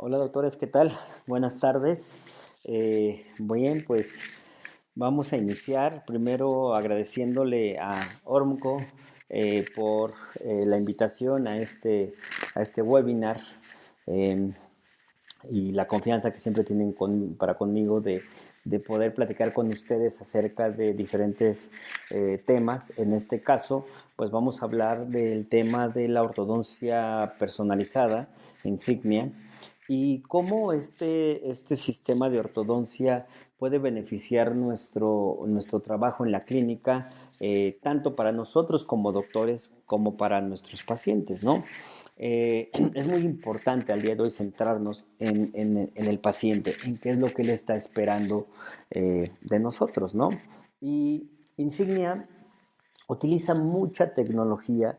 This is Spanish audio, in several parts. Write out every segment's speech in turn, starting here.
Hola doctores, ¿qué tal? Buenas tardes. Bien, pues vamos a iniciar primero agradeciéndole a Ormco por la invitación a este webinar eh, y la confianza que siempre tienen para conmigo de poder platicar con ustedes acerca de diferentes temas. En este caso, pues vamos a hablar del tema de la ortodoncia personalizada, Insignia, y cómo este sistema de ortodoncia puede beneficiar nuestro trabajo en la clínica, tanto para nosotros como doctores, como para nuestros pacientes, ¿no? Es muy importante al día de hoy centrarnos en el paciente, en qué es lo que él está esperando de nosotros, ¿no? Y Insignia utiliza mucha tecnología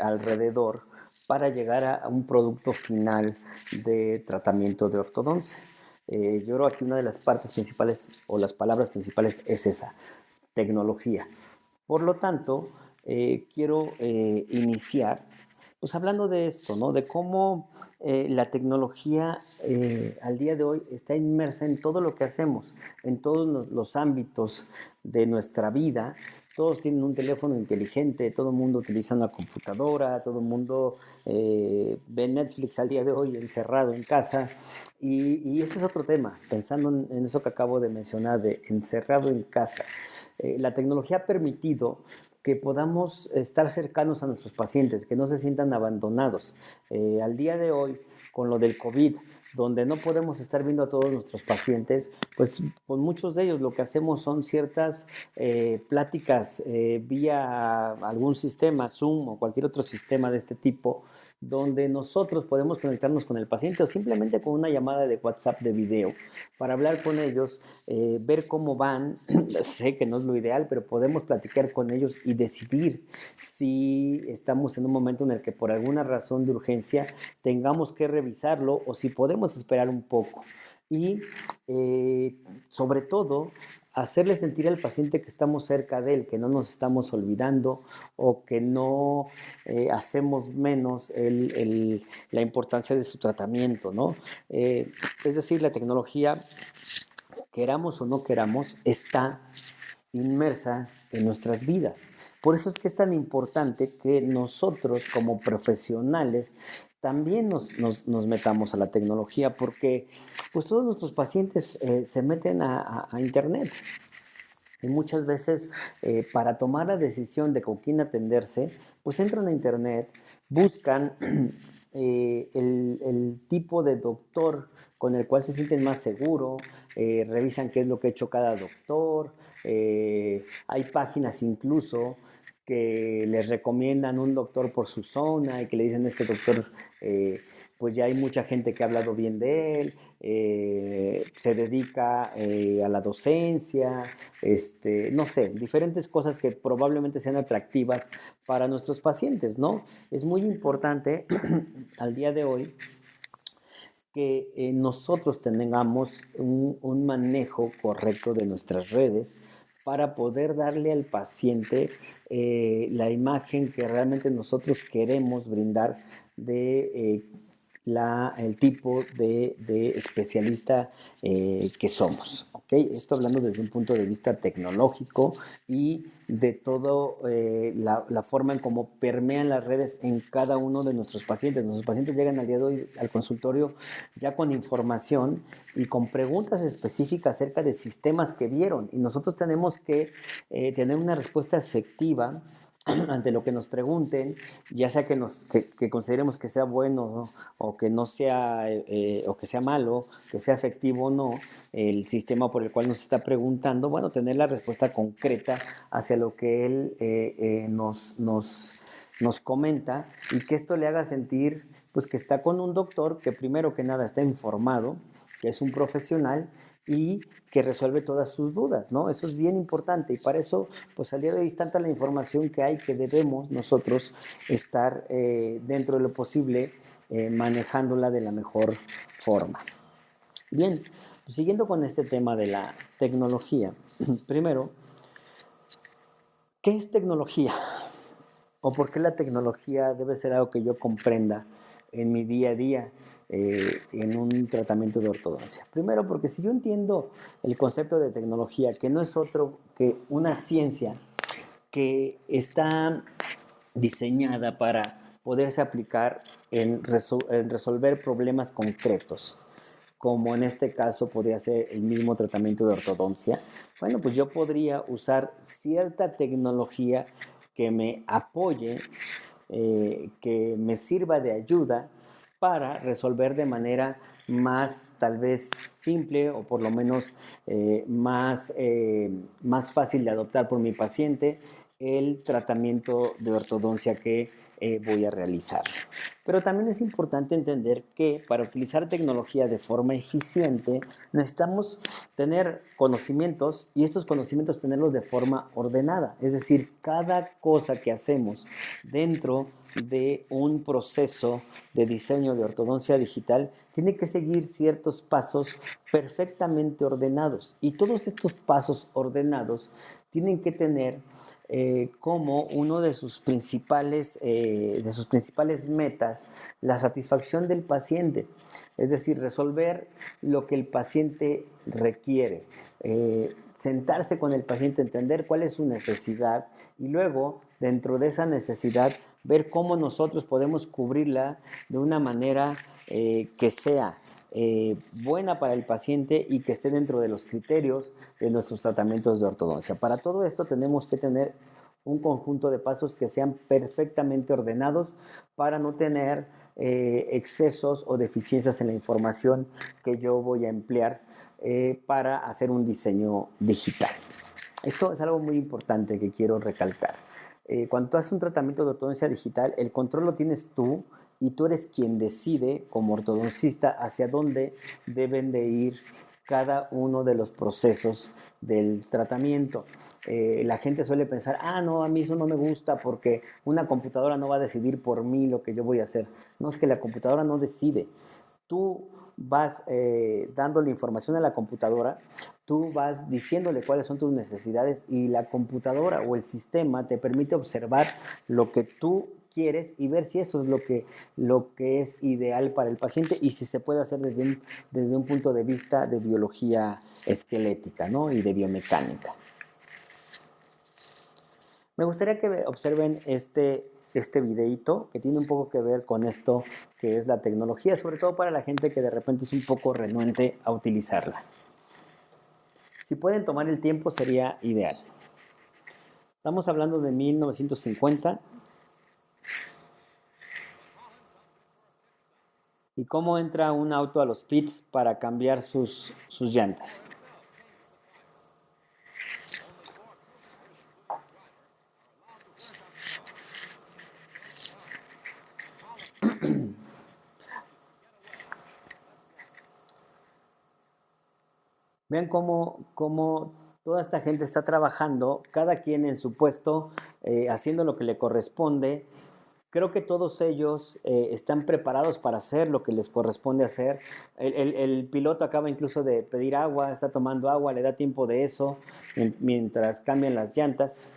alrededor para llegar a un producto final de tratamiento de ortodoncia. Yo creo que una de las partes principales o las palabras principales es esa, tecnología. Por lo tanto, quiero iniciar pues hablando de esto, ¿no? De cómo la tecnología al día de hoy está inmersa en todo lo que hacemos, en todos los ámbitos de nuestra vida. Todos tienen un teléfono inteligente, todo el mundo utiliza una computadora, todo el mundo ve Netflix al día de hoy encerrado en casa. Y ese es otro tema, pensando en eso que acabo de mencionar, de encerrado en casa. La tecnología ha permitido que podamos estar cercanos a nuestros pacientes, que no se sientan abandonados. Al día de hoy, con lo del COVID, donde no podemos estar viendo a todos nuestros pacientes, pues con muchos de ellos lo que hacemos son ciertas pláticas vía algún sistema, Zoom o cualquier otro sistema de este tipo, donde nosotros podemos conectarnos con el paciente o simplemente con una llamada de WhatsApp de video para hablar con ellos, ver cómo van. Sé que no es lo ideal, pero podemos platicar con ellos y decidir si estamos en un momento en el que por alguna razón de urgencia tengamos que revisarlo o si podemos esperar un poco. Y sobre todo, hacerle sentir al paciente que estamos cerca de él, que no nos estamos olvidando o que no hacemos menos la importancia de su tratamiento, ¿no? Es decir, la tecnología, queramos o no queramos, está inmersa en nuestras vidas. Por eso es que es tan importante que nosotros como profesionales también nos metamos a la tecnología, porque pues todos nuestros pacientes se meten a internet y muchas veces para tomar la decisión de con quién atenderse, pues entran a internet, buscan el tipo de doctor con el cual se sienten más seguro, revisan qué es lo que ha hecho cada doctor, hay páginas incluso que les recomiendan un doctor por su zona y que le dicen este doctor, pues ya hay mucha gente que ha hablado bien de él, se dedica a la docencia, no sé, diferentes cosas que probablemente sean atractivas para nuestros pacientes, ¿no? Es muy importante al día de hoy que nosotros tengamos un manejo correcto de nuestras redes para poder darle al paciente la imagen que realmente nosotros queremos brindar de el tipo de especialista que somos. ¿Okay? Esto hablando desde un punto de vista tecnológico y de todo la forma en cómo permean las redes en cada uno de nuestros pacientes. Nuestros pacientes llegan al día de hoy al consultorio ya con información y con preguntas específicas acerca de sistemas que vieron, y nosotros tenemos que tener una respuesta efectiva ante lo que nos pregunten, ya sea que consideremos que sea bueno, ¿no? O que no sea, o que sea malo, que sea efectivo o no, el sistema por el cual nos está preguntando, bueno, tener la respuesta concreta hacia lo que él nos comenta, y que esto le haga sentir pues que está con un doctor que primero que nada está informado, que es un profesional y que resuelve todas sus dudas, ¿no? Eso es bien importante, y para eso, pues al día de hoy es tanta la información que hay que debemos nosotros estar dentro de lo posible manejándola de la mejor forma. Bien, pues siguiendo con este tema de la tecnología, primero, ¿qué es tecnología? ¿O por qué la tecnología debe ser algo que yo comprenda en mi día a día? en un tratamiento de ortodoncia. Primero, porque si yo entiendo el concepto de tecnología, que no es otro que una ciencia que está diseñada para poderse aplicar en resolver problemas concretos, como en este caso podría ser el mismo tratamiento de ortodoncia. Bueno, pues yo podría usar cierta tecnología que me apoye, que me sirva de ayuda para resolver de manera más tal vez simple o por lo menos más fácil de adoptar por mi paciente el tratamiento de ortodoncia que voy a realizar. Pero también es importante entender que para utilizar tecnología de forma eficiente necesitamos tener conocimientos y estos conocimientos tenerlos de forma ordenada. Es decir, cada cosa que hacemos dentro de un proceso de diseño de ortodoncia digital tiene que seguir ciertos pasos perfectamente ordenados. Y todos estos pasos ordenados tienen que tener como uno de sus principales metas la satisfacción del paciente, es decir, resolver lo que el paciente requiere, sentarse con el paciente, entender cuál es su necesidad y luego, dentro de esa necesidad, ver cómo nosotros podemos cubrirla de una manera que sea buena para el paciente y que esté dentro de los criterios de nuestros tratamientos de ortodoncia. Para todo esto tenemos que tener un conjunto de pasos que sean perfectamente ordenados para no tener excesos o deficiencias en la información que yo voy a emplear para hacer un diseño digital. Esto es algo muy importante que quiero recalcar. Cuando tú haces un tratamiento de ortodoncia digital, el control lo tienes tú y tú eres quien decide como ortodoncista hacia dónde deben de ir cada uno de los procesos del tratamiento. La gente suele pensar, no, a mí eso no me gusta porque una computadora no va a decidir por mí lo que yo voy a hacer. No, es que la computadora no decide. Tú vas dándole información a la computadora, tú vas diciéndole cuáles son tus necesidades y la computadora o el sistema te permite observar lo que tú quieres y ver si eso es lo que es ideal para el paciente y si se puede hacer desde un punto de vista de biología esquelética, ¿no? Y de biomecánica. Me gustaría que observen este videíto que tiene un poco que ver con esto que es la tecnología, sobre todo para la gente que de repente es un poco renuente a utilizarla. Si pueden tomar el tiempo sería ideal. Estamos hablando de 1950 y cómo entra un auto a los pits para cambiar sus llantas. Vean cómo toda esta gente está trabajando, cada quien en su puesto, haciendo lo que le corresponde. Creo que todos ellos están preparados para hacer lo que les corresponde hacer. El piloto acaba incluso de pedir agua, está tomando agua, le da tiempo de eso mientras cambian las llantas.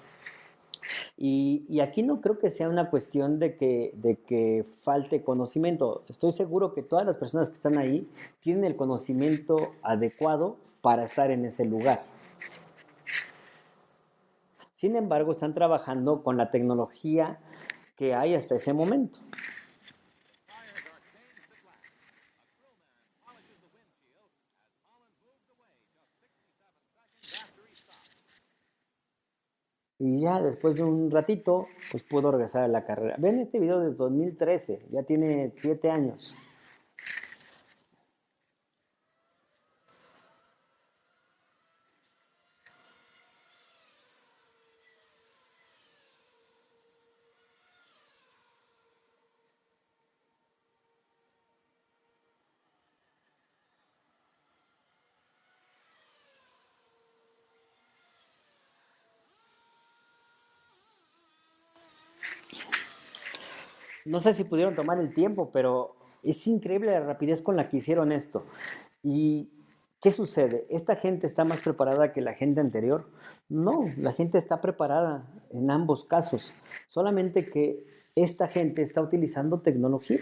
Y aquí no creo que sea una cuestión de que falte conocimiento. Estoy seguro que todas las personas que están ahí tienen el conocimiento adecuado para estar en ese lugar. Sin embargo, están trabajando con la tecnología que hay hasta ese momento. Y ya después de un ratito, pues pudo regresar a la carrera. Ven este video de 2013, ya tiene 7 años. No sé si pudieron tomar el tiempo, pero es increíble la rapidez con la que hicieron esto. ¿Y qué sucede? ¿Esta gente está más preparada que la gente anterior? No, la gente está preparada en ambos casos, solamente que esta gente está utilizando tecnología.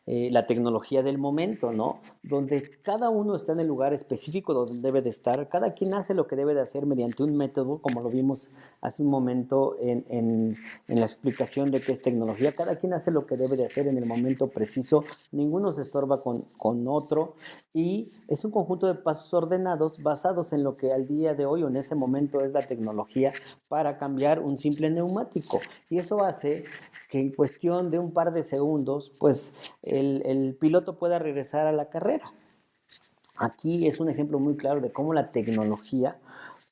la tecnología del momento, ¿no? Donde cada uno está en el lugar específico donde debe de estar, cada quien hace lo que debe de hacer mediante un método, como lo vimos hace un momento en la explicación de qué es tecnología, cada quien hace lo que debe de hacer en el momento preciso, ninguno se estorba con otro, y es un conjunto de pasos ordenados basados en lo que al día de hoy o en ese momento es la tecnología para cambiar un simple neumático. Y eso hace que en cuestión de un par de segundos, pues el piloto pueda regresar a la carrera. Aquí es un ejemplo muy claro de cómo la tecnología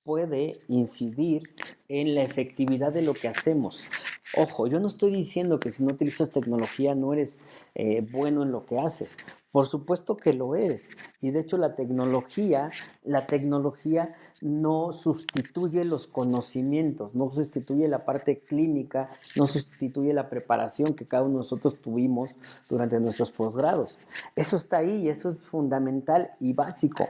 puede incidir en la efectividad de lo que hacemos. Ojo, yo no estoy diciendo que si no utilizas tecnología no eres bueno en lo que haces. Por supuesto que lo eres. Y de hecho la tecnología no sustituye los conocimientos, no sustituye la parte clínica, no sustituye la preparación que cada uno de nosotros tuvimos durante nuestros posgrados. Eso está ahí, eso es fundamental y básico.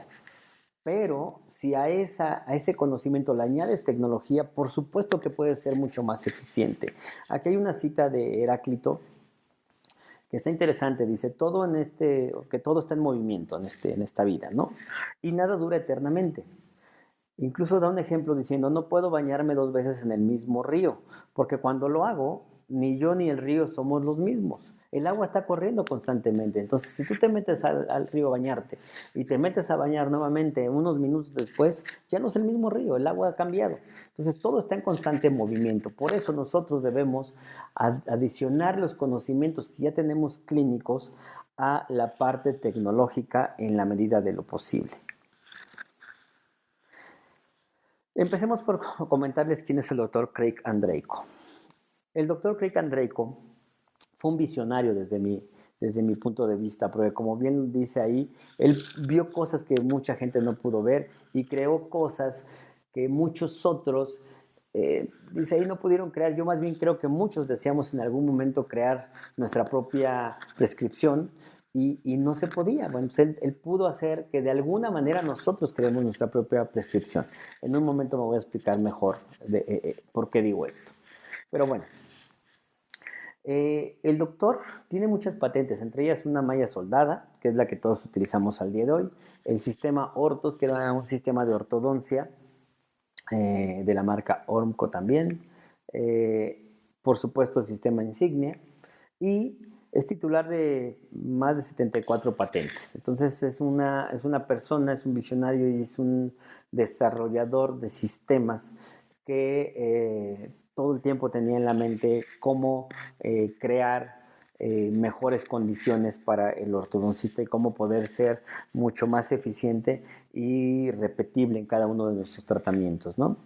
Pero si a ese conocimiento le añades tecnología, por supuesto que puede ser mucho más eficiente. Aquí hay una cita de Heráclito que está interesante. Dice, que todo está en movimiento en esta vida, ¿no? Y nada dura eternamente. Incluso da un ejemplo diciendo, no puedo bañarme 2 veces en el mismo río, porque cuando lo hago, ni yo ni el río somos los mismos. El agua está corriendo constantemente. Entonces, si tú te metes al río a bañarte y te metes a bañar nuevamente unos minutos después, ya no es el mismo río, el agua ha cambiado. Entonces, todo está en constante movimiento. Por eso nosotros debemos adicionar los conocimientos que ya tenemos clínicos a la parte tecnológica en la medida de lo posible. Empecemos por comentarles quién es el doctor Craig Andreyko. El doctor Craig Andreyko fue un visionario desde mi punto de vista, porque como bien dice ahí, él vio cosas que mucha gente no pudo ver y creó cosas que muchos otros, dice ahí, no pudieron crear. Yo más bien creo que muchos deseamos en algún momento crear nuestra propia prescripción y no se podía. Bueno, pues él pudo hacer que de alguna manera nosotros creemos nuestra propia prescripción. En un momento me voy a explicar mejor por qué digo esto. Pero bueno, el doctor tiene muchas patentes, entre ellas una malla soldada, que es la que todos utilizamos al día de hoy, el sistema Ortos, que era un sistema de ortodoncia de la marca Ormco también, por supuesto el sistema Insignia, y es titular de más de 74 patentes. Entonces es una persona, es un visionario y es un desarrollador de sistemas que todo el tiempo tenía en la mente cómo crear mejores condiciones para el ortodoncista y cómo poder ser mucho más eficiente y repetible en cada uno de nuestros tratamientos, ¿no?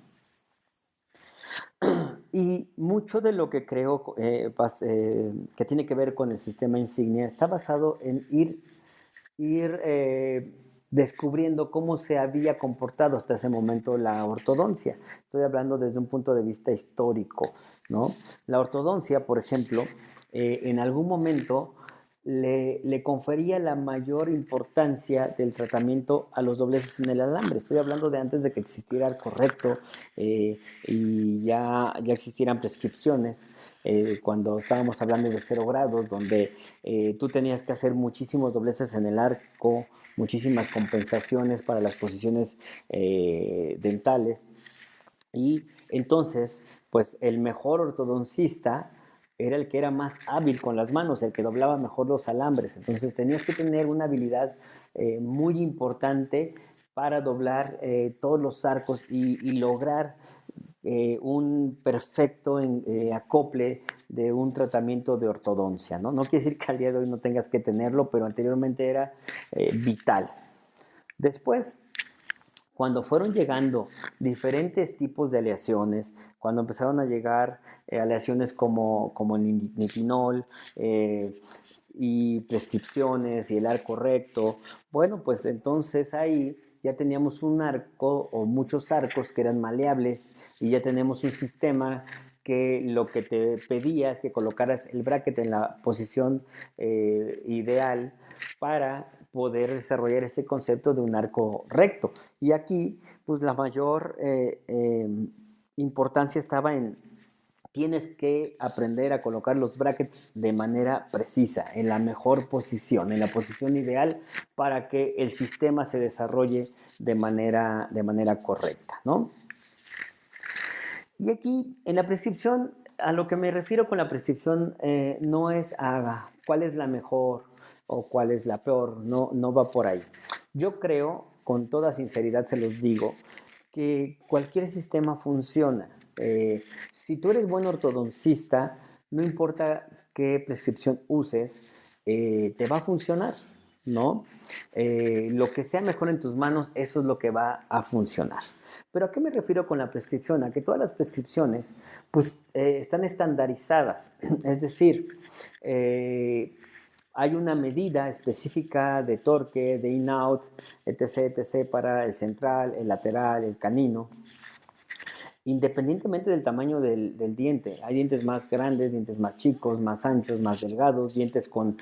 Y mucho de lo que creo que tiene que ver con el sistema Insignia está basado en ir descubriendo cómo se había comportado hasta ese momento la ortodoncia. Estoy hablando desde un punto de vista histórico, ¿no? La ortodoncia, por ejemplo, en algún momento le confería la mayor importancia del tratamiento a los dobleces en el alambre. Estoy hablando de antes de que existiera el correcto y ya existieran prescripciones, cuando estábamos hablando de 0 grados, donde tú tenías que hacer muchísimos dobleces en el arco, muchísimas compensaciones para las posiciones dentales. Y entonces, pues el mejor ortodoncista era el que era más hábil con las manos, el que doblaba mejor los alambres. Entonces tenías que tener una habilidad muy importante para doblar todos los arcos y lograr un perfecto acople de un tratamiento de ortodoncia, ¿no? No quiere decir que al día de hoy no tengas que tenerlo, pero anteriormente era vital. Después, cuando fueron llegando diferentes tipos de aleaciones, cuando empezaron a llegar aleaciones como el nitinol y prescripciones y el arco recto, bueno, pues entonces ahí ya teníamos un arco o muchos arcos que eran maleables y ya tenemos un sistema que lo que te pedía es que colocaras el bracket en la posición ideal para poder desarrollar este concepto de un arco recto. Y aquí, pues la mayor importancia estaba en tienes que aprender a colocar los brackets de manera precisa, en la mejor posición, en la posición ideal para que el sistema se desarrolle de manera correcta, ¿no? Y aquí, en la prescripción, a lo que me refiero con la prescripción no es a cuál es la mejor o cuál es la peor, no, no va por ahí. Yo creo, con toda sinceridad se los digo, que cualquier sistema funciona. Si tú eres buen ortodoncista, no importa qué prescripción uses, te va a funcionar, ¿no? Lo que sea mejor en tus manos, eso es lo que va a funcionar. Pero ¿a qué me refiero con la prescripción? A que todas las prescripciones pues, están estandarizadas, es decir, hay una medida específica de torque, de in-out, etc., etc., para el central, el lateral, el canino, independientemente del tamaño del diente. Hay dientes más grandes, dientes más chicos, más anchos, más delgados, dientes con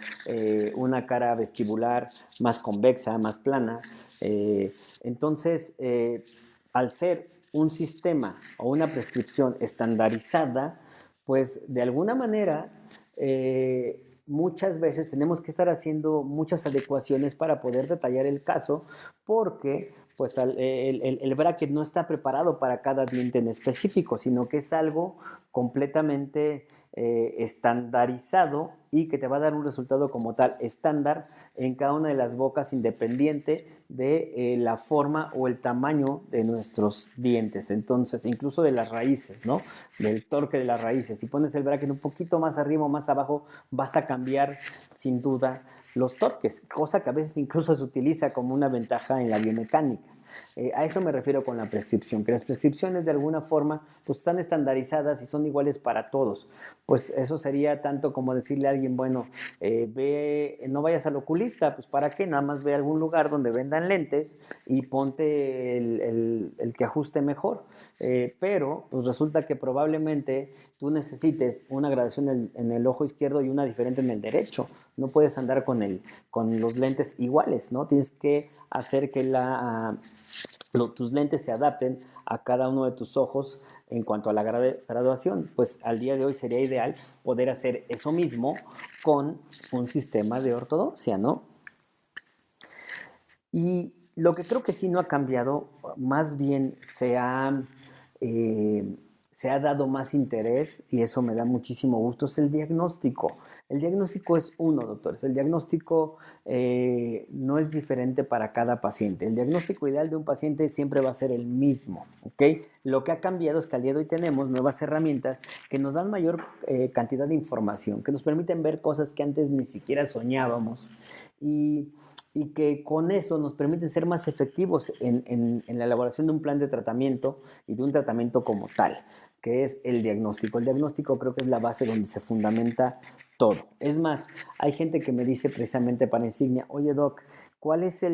una cara vestibular más convexa, más plana. Entonces, al ser un sistema o una prescripción estandarizada, pues de alguna manera muchas veces tenemos que estar haciendo muchas adecuaciones para poder detallar el caso, porque pues el bracket no está preparado para cada diente en específico, sino que es algo completamente estandarizado y que te va a dar un resultado como tal estándar en cada una de las bocas, independiente de la forma o el tamaño de nuestros dientes. Entonces, incluso de las raíces, ¿no? Del torque de las raíces. Si pones el bracket un poquito más arriba o más abajo, vas a cambiar sin duda los torques, cosa que a veces incluso se utiliza como una ventaja en la biomecánica. A eso me refiero con la prescripción, que las prescripciones de alguna forma pues están estandarizadas y son iguales para todos. Pues eso sería tanto como decirle a alguien, bueno, no vayas al oculista, pues ¿para qué? Nada más ve a algún lugar donde vendan lentes y ponte el que ajuste mejor. Pero pues resulta que probablemente tú necesites una graduación en el ojo izquierdo y una diferente en el derecho. No puedes andar con los lentes iguales, ¿no? Tienes que hacer que tus lentes se adapten a cada uno de tus ojos en cuanto a la graduación. Pues al día de hoy sería ideal poder hacer eso mismo con un sistema de ortodoncia, ¿no? Y lo que creo que sí no ha cambiado, más bien se ha dado más interés, y eso me da muchísimo gusto, es el diagnóstico. El diagnóstico es uno, doctores. El diagnóstico no es diferente para cada paciente. El diagnóstico ideal de un paciente siempre va a ser el mismo, ¿ok? Lo que ha cambiado es que al día de hoy tenemos nuevas herramientas que nos dan mayor cantidad de información, que nos permiten ver cosas que antes ni siquiera soñábamos. Y que con eso nos permiten ser más efectivos en la elaboración de un plan de tratamiento y de un tratamiento como tal, que es el diagnóstico. El diagnóstico creo que es la base donde se fundamenta todo. Es más, hay gente que me dice precisamente para Insignia, oye doc, ¿cuál es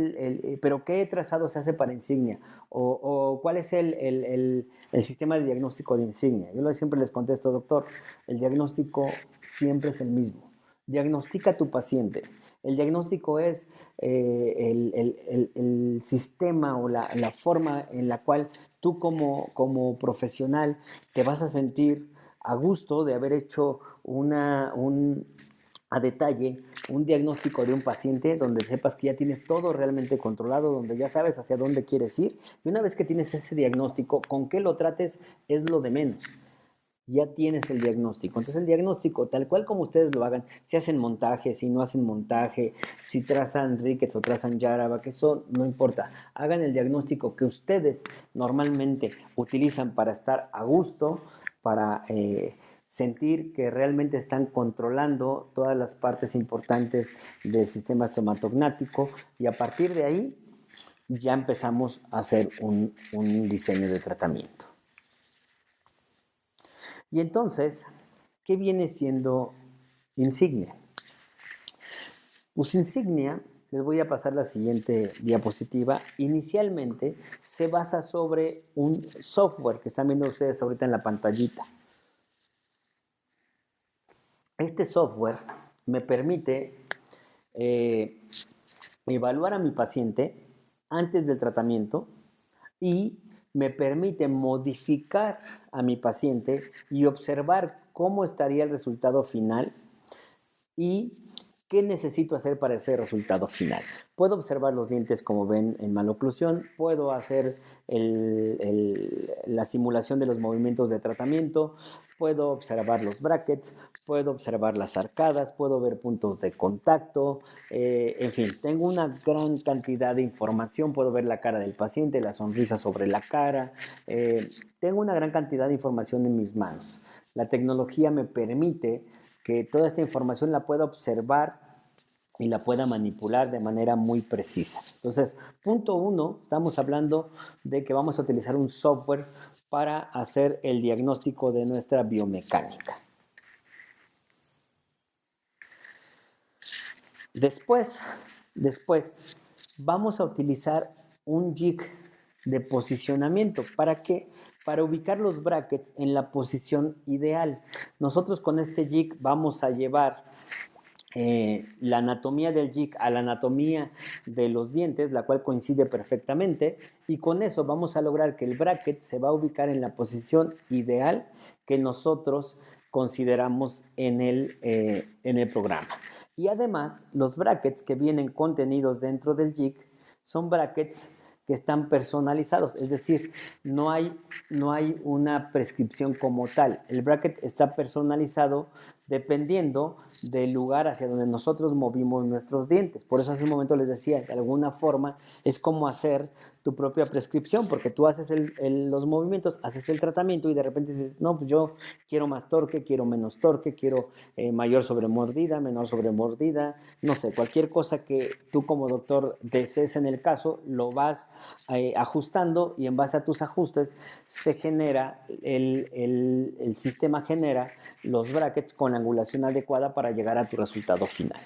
pero qué trazado se hace para Insignia? O ¿cuál es el sistema de diagnóstico de Insignia? Yo siempre les contesto, doctor, el diagnóstico siempre es el mismo. Diagnostica a tu paciente. El diagnóstico es el sistema o la forma en la cual tú como profesional te vas a sentir a gusto de haber hecho a detalle un diagnóstico de un paciente donde sepas que ya tienes todo realmente controlado, donde ya sabes hacia dónde quieres ir. Y una vez que tienes ese diagnóstico, con qué lo trates es lo de menos. Ya tienes el diagnóstico. Entonces el diagnóstico, tal cual como ustedes lo hagan, si hacen montaje, si no hacen montaje, si trazan rickets o trazan Yaraba, que eso no importa. Hagan el diagnóstico que ustedes normalmente utilizan para estar a gusto, para sentir que realmente están controlando todas las partes importantes del sistema estomatognático, y a partir de ahí ya empezamos a hacer un diseño de tratamiento. Y entonces, ¿qué viene siendo Insignia? Pues Insignia, les voy a pasar la siguiente diapositiva, inicialmente se basa sobre un software que están viendo ustedes ahorita en la pantallita. Este software me permite evaluar a mi paciente antes del tratamiento y me permite modificar a mi paciente y observar cómo estaría el resultado final y qué necesito hacer para ese resultado final. Puedo observar los dientes como ven en maloclusión, puedo hacer la simulación de los movimientos de tratamiento, puedo observar los brackets, puedo observar las arcadas, puedo ver puntos de contacto, en fin, tengo una gran cantidad de información, puedo ver la cara del paciente, la sonrisa sobre la cara, tengo una gran cantidad de información en mis manos. La tecnología me permite que toda esta información la pueda observar y la pueda manipular de manera muy precisa. Entonces, punto uno, estamos hablando de que vamos a utilizar un software para hacer el diagnóstico de nuestra biomecánica. Después, vamos a utilizar un jig de posicionamiento. ¿Para qué? Para ubicar los brackets en la posición ideal. Nosotros con este jig vamos a llevar la anatomía del jig a la anatomía de los dientes, la cual coincide perfectamente, y con eso vamos a lograr que el bracket se va a ubicar en la posición ideal que nosotros consideramos en el programa. Y además, los brackets que vienen contenidos dentro del jig son brackets que están personalizados, es decir, no hay una prescripción como tal. El bracket está personalizado dependiendo del lugar hacia donde nosotros movimos nuestros dientes. Por eso hace un momento les decía, de alguna forma es como hacer tu propia prescripción, porque tú haces los movimientos, haces el tratamiento y de repente dices, no, pues yo quiero más torque, quiero menos torque, quiero mayor sobremordida, menor sobremordida, no sé, cualquier cosa que tú como doctor desees en el caso, lo vas ajustando y en base a tus ajustes se genera, el sistema genera los brackets con la angulación adecuada para llegar a tu resultado final.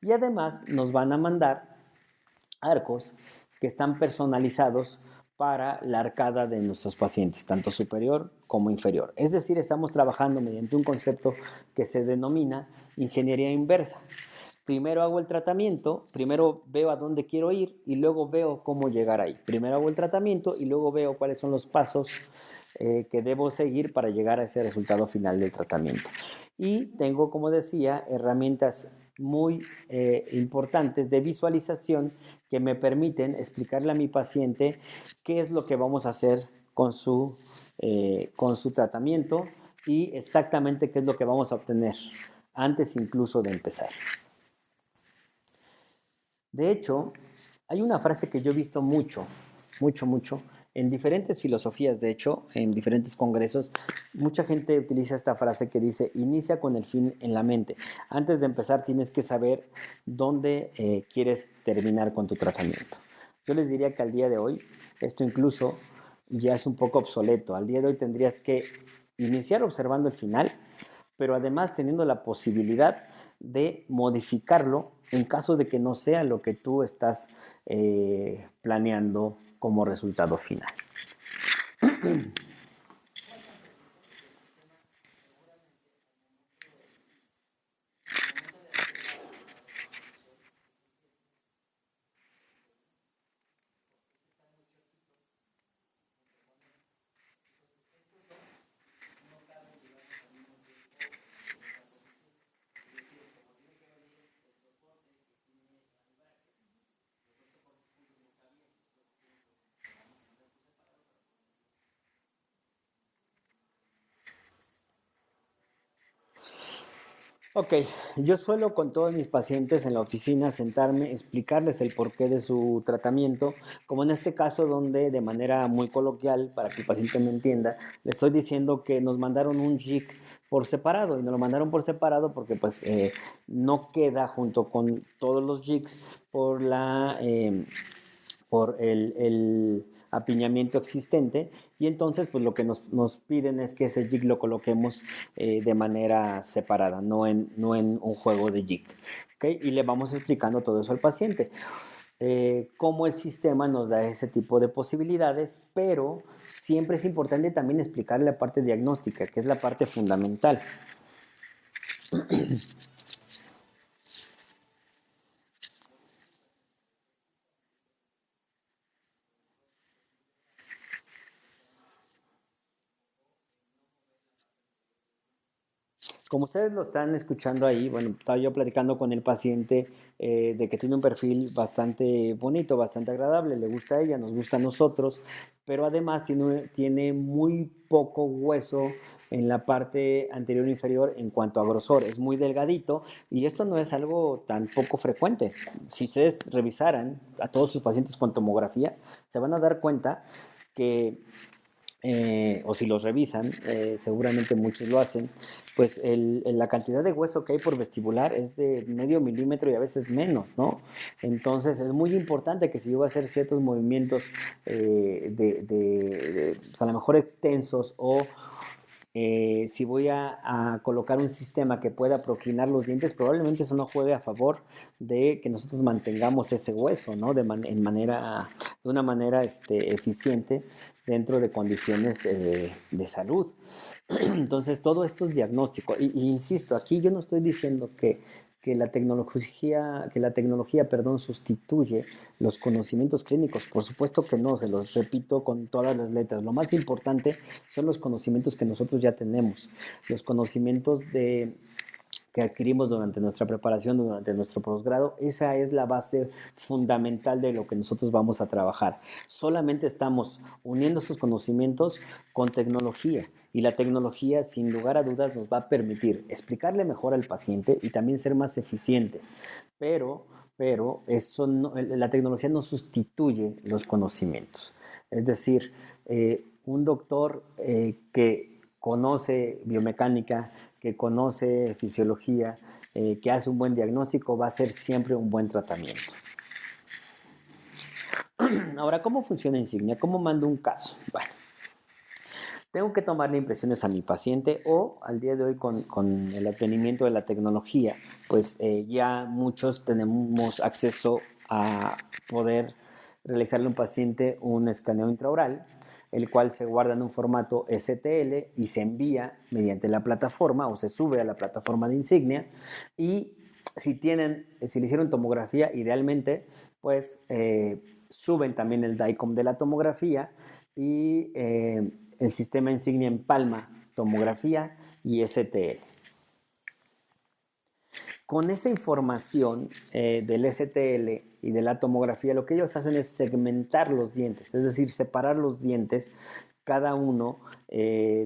Y además nos van a mandar arcos que están personalizados para la arcada de nuestros pacientes, tanto superior como inferior. Es decir, estamos trabajando mediante un concepto que se denomina ingeniería inversa. Primero hago el tratamiento, primero veo a dónde quiero ir y luego veo cómo llegar ahí. Primero hago el tratamiento y luego veo cuáles son los pasos que debo seguir para llegar a ese resultado final del tratamiento. Y tengo, como decía, herramientas muy importantes de visualización que me permiten explicarle a mi paciente qué es lo que vamos a hacer con su tratamiento y exactamente qué es lo que vamos a obtener antes incluso de empezar. De hecho, hay una frase que yo he visto mucho en diferentes filosofías, de hecho, en diferentes congresos, mucha gente utiliza esta frase que dice, inicia con el fin en la mente. Antes de empezar tienes que saber dónde quieres terminar con tu tratamiento. Yo les diría que al día de hoy, esto incluso ya es un poco obsoleto. Al día de hoy tendrías que iniciar observando el final, pero además teniendo la posibilidad de modificarlo en caso de que no sea lo que tú estás planeando como resultado final. Ok, yo suelo con todos mis pacientes en la oficina sentarme, explicarles el porqué de su tratamiento, como en este caso donde de manera muy coloquial, para que el paciente me entienda, le estoy diciendo que nos mandaron un jig por separado y nos lo mandaron por separado porque pues no queda junto con todos los jigs por el apiñamiento existente y entonces pues lo que nos piden es que ese jig lo coloquemos de manera separada, no en un juego de jig. ¿Okay? Y le vamos explicando todo eso al paciente. Cómo el sistema nos da ese tipo de posibilidades, pero siempre es importante también explicarle la parte diagnóstica, que es la parte fundamental. Como ustedes lo están escuchando ahí, bueno, estaba yo platicando con el paciente de que tiene un perfil bastante bonito, bastante agradable, le gusta a ella, nos gusta a nosotros, pero además tiene muy poco hueso en la parte anterior e inferior en cuanto a grosor, es muy delgadito y esto no es algo tan poco frecuente. Si ustedes revisaran a todos sus pacientes con tomografía, se van a dar cuenta que o si los revisan, seguramente muchos lo hacen, pues la cantidad de hueso que hay por vestibular es de medio milímetro y a veces menos, ¿no? Entonces es muy importante que si yo voy a hacer ciertos movimientos pues a lo mejor extensos o si voy a colocar un sistema que pueda proclinar los dientes, probablemente eso no juegue a favor de que nosotros mantengamos ese hueso, ¿no? De una manera eficiente dentro de condiciones de salud. Entonces, todo esto es diagnóstico. Y insisto, aquí yo no estoy diciendo que la tecnología, sustituye los conocimientos clínicos. Por supuesto que no, se los repito con todas las letras. Lo más importante son los conocimientos que nosotros ya tenemos, los conocimientos que adquirimos durante nuestra preparación, durante nuestro posgrado. Esa es la base fundamental de lo que nosotros vamos a trabajar. Solamente estamos uniendo esos conocimientos con tecnología y la tecnología, sin lugar a dudas, nos va a permitir explicarle mejor al paciente y también ser más eficientes. Pero, la tecnología no sustituye los conocimientos. Es decir, un doctor que conoce biomecánica, que conoce fisiología, que hace un buen diagnóstico, va a hacer siempre un buen tratamiento. Ahora, ¿cómo funciona Insignia? ¿Cómo mando un caso? Bueno, tengo que tomarle impresiones a mi paciente o al día de hoy con el advenimiento de la tecnología, pues ya muchos tenemos acceso a poder realizarle a un paciente un escaneo intraoral, el cual se guarda en un formato STL y se envía mediante la plataforma o se sube a la plataforma de Insignia. Y si le hicieron tomografía, idealmente, pues suben también el DICOM de la tomografía y el sistema Insignia empalma tomografía y STL. Con esa información del STL y de la tomografía, lo que ellos hacen es segmentar los dientes, es decir, separar los dientes, cada uno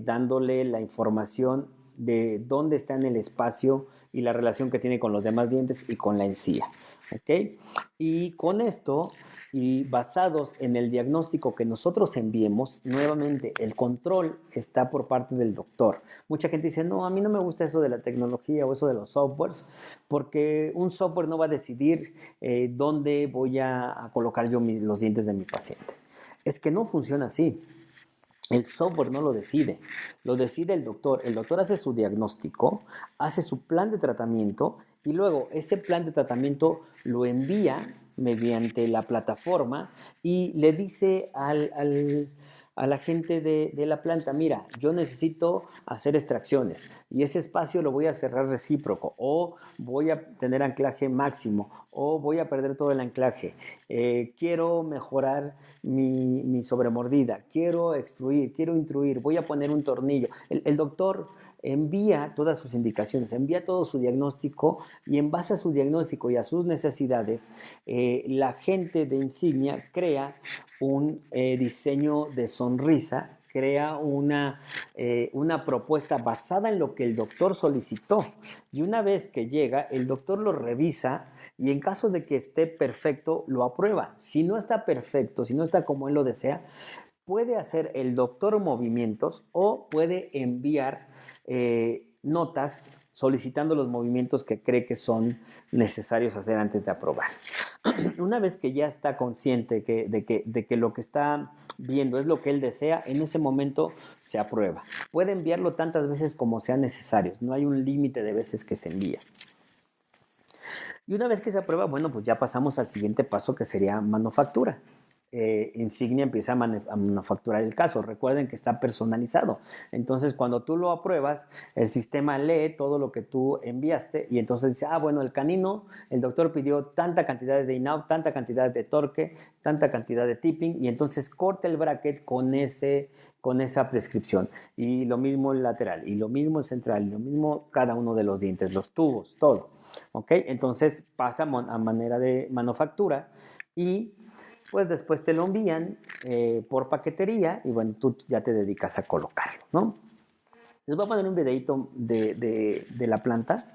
dándole la información de dónde está en el espacio y la relación que tiene con los demás dientes y con la encía. ¿Ok? Y con esto, y basados en el diagnóstico que nosotros enviemos, nuevamente el control está por parte del doctor. Mucha gente dice, no, a mí no me gusta eso de la tecnología o eso de los softwares, porque un software no va a decidir dónde voy a colocar yo los dientes de mi paciente. Es que no funciona así. El software no lo decide el doctor. El doctor hace su diagnóstico, hace su plan de tratamiento y luego ese plan de tratamiento lo envía mediante la plataforma y le dice a la gente de la planta, mira, yo necesito hacer extracciones y ese espacio lo voy a cerrar recíproco o voy a tener anclaje máximo o voy a perder todo el anclaje. Quiero mejorar mi sobremordida, quiero extruir, quiero intruir, voy a poner un tornillo. El doctor envía todas sus indicaciones, envía todo su diagnóstico y en base a su diagnóstico y a sus necesidades, la gente de Insignia crea un diseño de sonrisa, crea una propuesta basada en lo que el doctor solicitó. Y una vez que llega, el doctor lo revisa y en caso de que esté perfecto, lo aprueba. Si no está perfecto, si no está como él lo desea, puede hacer el doctor movimientos o puede enviar notas solicitando los movimientos que cree que son necesarios hacer antes de aprobar. Una vez que ya está consciente de que lo que está viendo es lo que él desea, en ese momento se aprueba. Puede enviarlo tantas veces como sean necesarios, no hay un límite de veces que se envía. Y una vez que se aprueba, bueno, pues ya pasamos al siguiente paso que sería manufactura. Insignia empieza a manufacturar el caso. Recuerden que está personalizado. Entonces, cuando tú lo apruebas, el sistema lee todo lo que tú enviaste y entonces dice, bueno, el canino, el doctor pidió tanta cantidad de in-out, tanta cantidad de torque, tanta cantidad de tipping, y entonces corta el bracket con esa prescripción. Y lo mismo el lateral, y lo mismo el central, y lo mismo cada uno de los dientes, los tubos, todo. ¿Ok? Entonces pasa a manera de manufactura y pues después te lo envían por paquetería y bueno, tú ya te dedicas a colocarlo, ¿no? Les voy a poner un videito de la planta.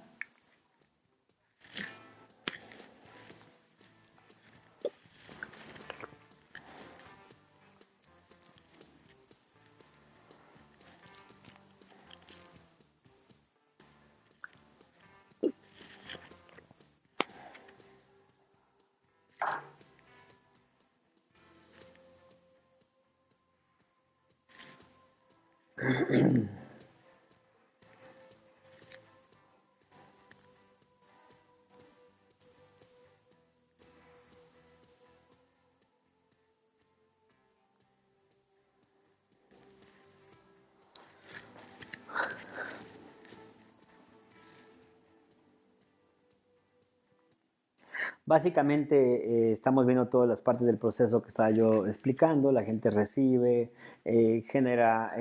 Básicamente estamos viendo todas las partes del proceso que estaba yo explicando. La gente recibe, genera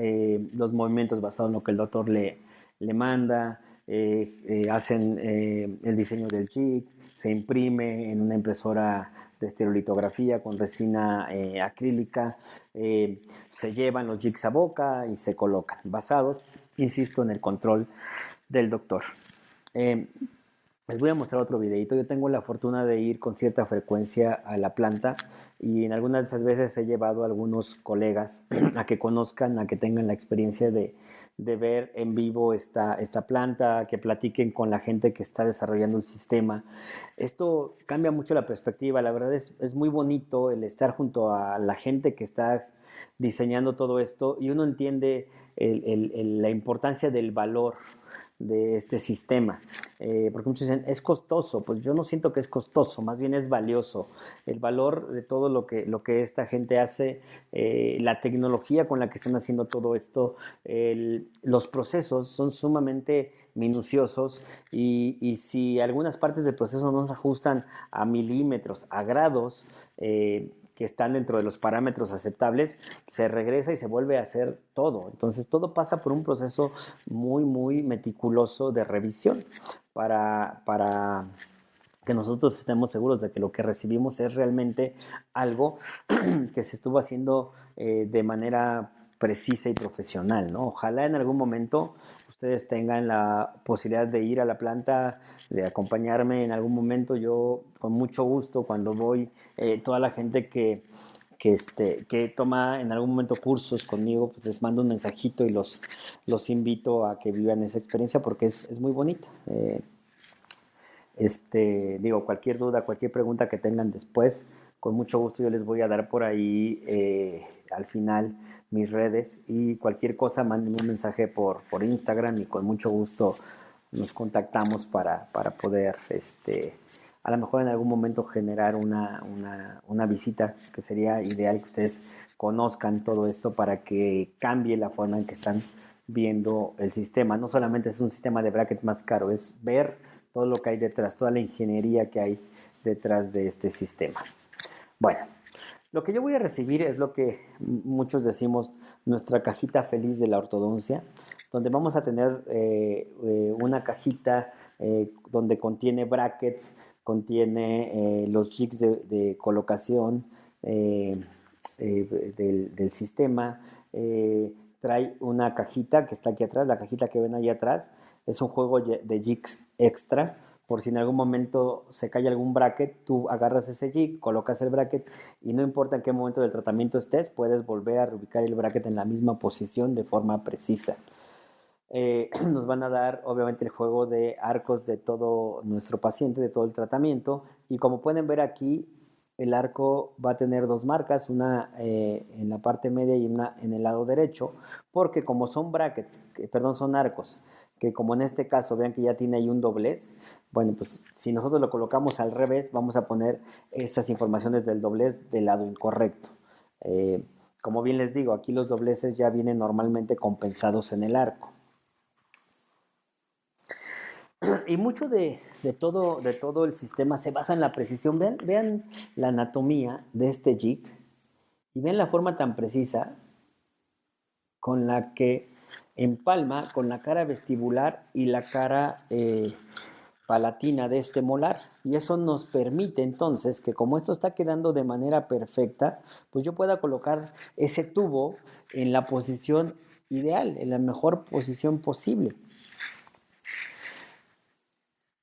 los movimientos basados en lo que el doctor le manda, hacen el diseño del jig, se imprime en una impresora de estereolitografía con resina acrílica, se llevan los jigs a boca y se colocan, basados, insisto, en el control del doctor. Les voy a mostrar otro videito. Yo tengo la fortuna de ir con cierta frecuencia a la planta y en algunas de esas veces he llevado a algunos colegas a que conozcan, a que tengan la experiencia de ver en vivo esta planta, que platiquen con la gente que está desarrollando el sistema. Esto cambia mucho la perspectiva. La verdad es muy bonito el estar junto a la gente que está diseñando todo esto y uno entiende la importancia del valor de este sistema. Porque muchos dicen, es costoso. Pues yo no siento que es costoso, más bien es valioso. El valor de todo lo que esta gente hace, la tecnología con la que están haciendo todo esto, los procesos son sumamente minuciosos y si algunas partes del proceso no se ajustan a milímetros, a grados, que están dentro de los parámetros aceptables, se regresa y se vuelve a hacer todo. Entonces todo pasa por un proceso muy, muy meticuloso de revisión para que nosotros estemos seguros de que lo que recibimos es realmente algo que se estuvo haciendo de manera precisa y profesional, ¿no? Ojalá en algún momento ustedes tengan la posibilidad de ir a la planta, de acompañarme en algún momento. Yo con mucho gusto cuando voy, toda la gente que toma en algún momento cursos conmigo, pues les mando un mensajito y los invito a que vivan esa experiencia porque es muy bonita. Digo, cualquier duda, cualquier pregunta que tengan después, con mucho gusto yo les voy a dar por ahí al final mis redes y cualquier cosa manden un mensaje por Instagram y con mucho gusto nos contactamos para poder, a lo mejor en algún momento generar una visita que sería ideal que ustedes conozcan todo esto para que cambie la forma en que están viendo el sistema. No solamente es un sistema de bracket más caro, es ver todo lo que hay detrás, toda la ingeniería que hay detrás de este sistema. Bueno, lo que yo voy a recibir es lo que muchos decimos nuestra cajita feliz de la ortodoncia, donde vamos a tener una cajita donde contiene brackets, contiene los jigs de colocación del sistema, trae una cajita que está aquí atrás, la cajita que ven ahí atrás, es un juego de jigs extra, por si en algún momento se cae algún bracket, tú agarras ese jig, colocas el bracket y no importa en qué momento del tratamiento estés, puedes volver a reubicar el bracket en la misma posición de forma precisa. Nos van a dar obviamente el juego de arcos de todo nuestro paciente, de todo el tratamiento y como pueden ver aquí, el arco va a tener dos marcas, una en la parte media y una en el lado derecho, porque como son brackets, perdón, son arcos que como en este caso, vean que ya tiene ahí un doblez. Bueno, pues si nosotros lo colocamos al revés, vamos a poner esas informaciones del doblez del lado incorrecto. Eh, como bien les digo, aquí los dobleces ya vienen normalmente compensados en el arco. Y mucho de todo el sistema se basa en la precisión. Vean la anatomía de este jig y vean la forma tan precisa con la que empalma con la cara vestibular y la cara palatina de este molar. Y eso nos permite entonces que, como esto está quedando de manera perfecta, pues yo pueda colocar ese tubo en la posición ideal, en la mejor posición posible.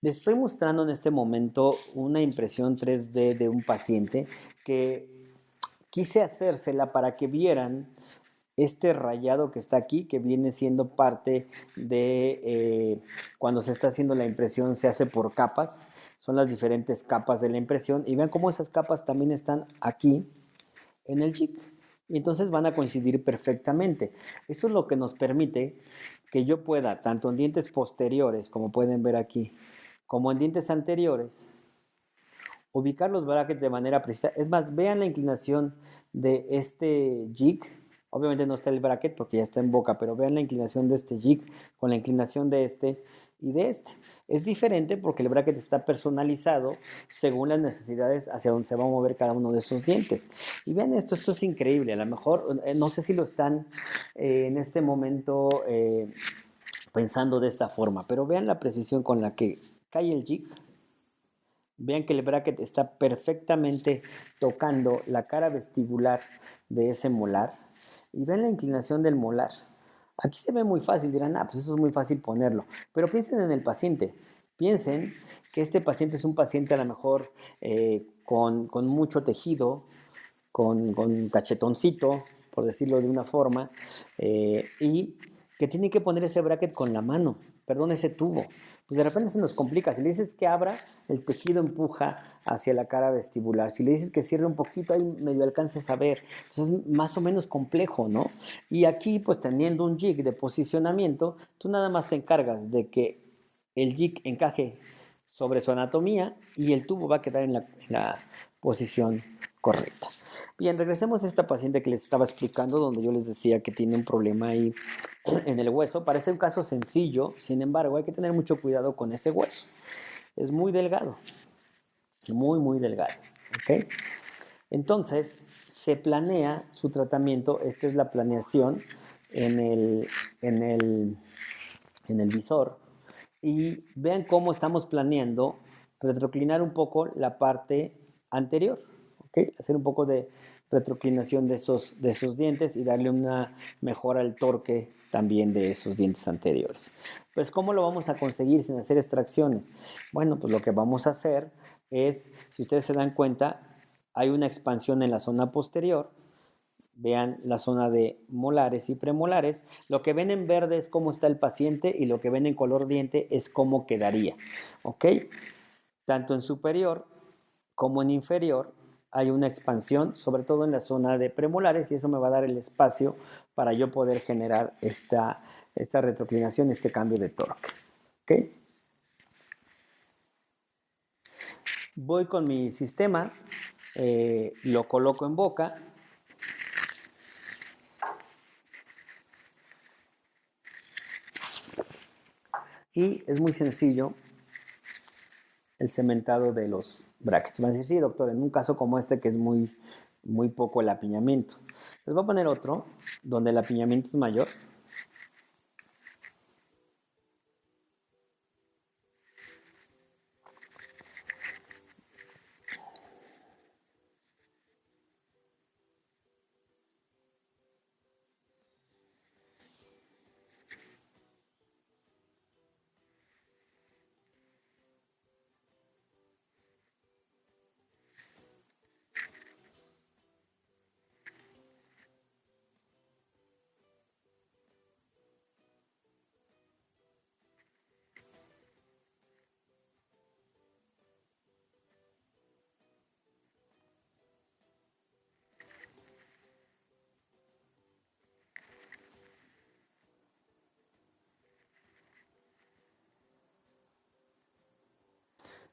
Les estoy mostrando en este momento una impresión 3D de un paciente que quise hacérsela para que vieran este rayado que está aquí, que viene siendo parte de cuando se está haciendo la impresión, se hace por capas, son las diferentes capas de la impresión, y vean cómo esas capas también están aquí en el jig, y entonces van a coincidir perfectamente. Eso es lo que nos permite que yo pueda, tanto en dientes posteriores, como pueden ver aquí, como en dientes anteriores, ubicar los brackets de manera precisa. Es más, vean la inclinación de este jig. Obviamente no está el bracket porque ya está en boca, pero vean la inclinación de este jig con la inclinación de este y de este. Es diferente porque el bracket está personalizado según las necesidades hacia donde se va a mover cada uno de esos dientes. Y vean esto es increíble. A lo mejor, no sé si lo están en este momento pensando de esta forma, pero vean la precisión con la que cae el jig. Vean que el bracket está perfectamente tocando la cara vestibular de ese molar. Y vean la inclinación del molar. Aquí se ve muy fácil, dirán, pues eso es muy fácil ponerlo. Pero piensen en el paciente. Piensen que este paciente es un paciente a lo mejor con mucho tejido, con cachetoncito, por decirlo de una forma, y que tiene que poner ese bracket con la mano, perdón, ese tubo. Pues de repente se nos complica. Si le dices que abra, el tejido empuja hacia la cara vestibular. Si le dices que cierre un poquito, ahí medio alcances a ver. Entonces es más o menos complejo, ¿no? Y aquí, pues teniendo un jig de posicionamiento, tú nada más te encargas de que el jig encaje sobre su anatomía y el tubo va a quedar en la posición correcta. Bien, regresemos a esta paciente que les estaba explicando, donde yo les decía que tiene un problema ahí en el hueso. Parece un caso sencillo, sin embargo, hay que tener mucho cuidado con ese hueso. Es muy delgado, muy, muy delgado. ¿Ok? Entonces, se planea su tratamiento. Esta es la planeación en en el, en el visor. Y vean cómo estamos planeando retroclinar un poco la parte anterior. ¿Ok? Hacer un poco de retroclinación de esos dientes y darle una mejora al torque también de esos dientes anteriores. Pues, ¿cómo lo vamos a conseguir sin hacer extracciones? Bueno, pues lo que vamos a hacer es, si ustedes se dan cuenta, hay una expansión en la zona posterior. Vean la zona de molares y premolares. Lo que ven en verde es cómo está el paciente y lo que ven en color diente es cómo quedaría. ¿Ok? Tanto en superior como en inferior hay una expansión, sobre todo en la zona de premolares, y eso me va a dar el espacio para yo poder generar esta retroclinación, este cambio de torque. ¿Ok? Voy con mi sistema, lo coloco en boca. Y es muy sencillo el cementado de los brackets. Van a decir, sí, doctor, en un caso como este que es muy, muy poco el apiñamiento. Les voy a poner otro donde el apiñamiento es mayor.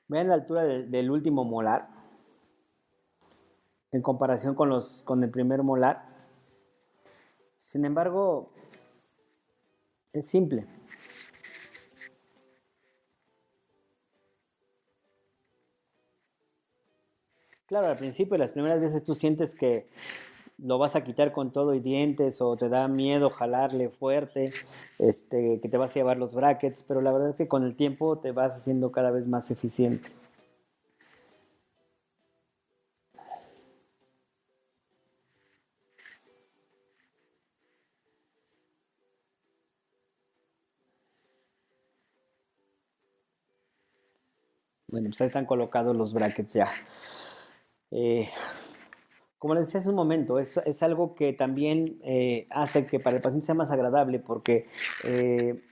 Vean la altura del último molar en comparación con el primer molar. Sin embargo, es simple. Claro, al principio, las primeras veces tú sientes que lo vas a quitar con todo y dientes o te da miedo jalarle fuerte, que te vas a llevar los brackets, pero la verdad es que con el tiempo te vas haciendo cada vez más eficiente. Bueno, pues ahí están colocados los brackets ya. Eh, Como les decía hace un momento, es algo que también hace que para el paciente sea más agradable porque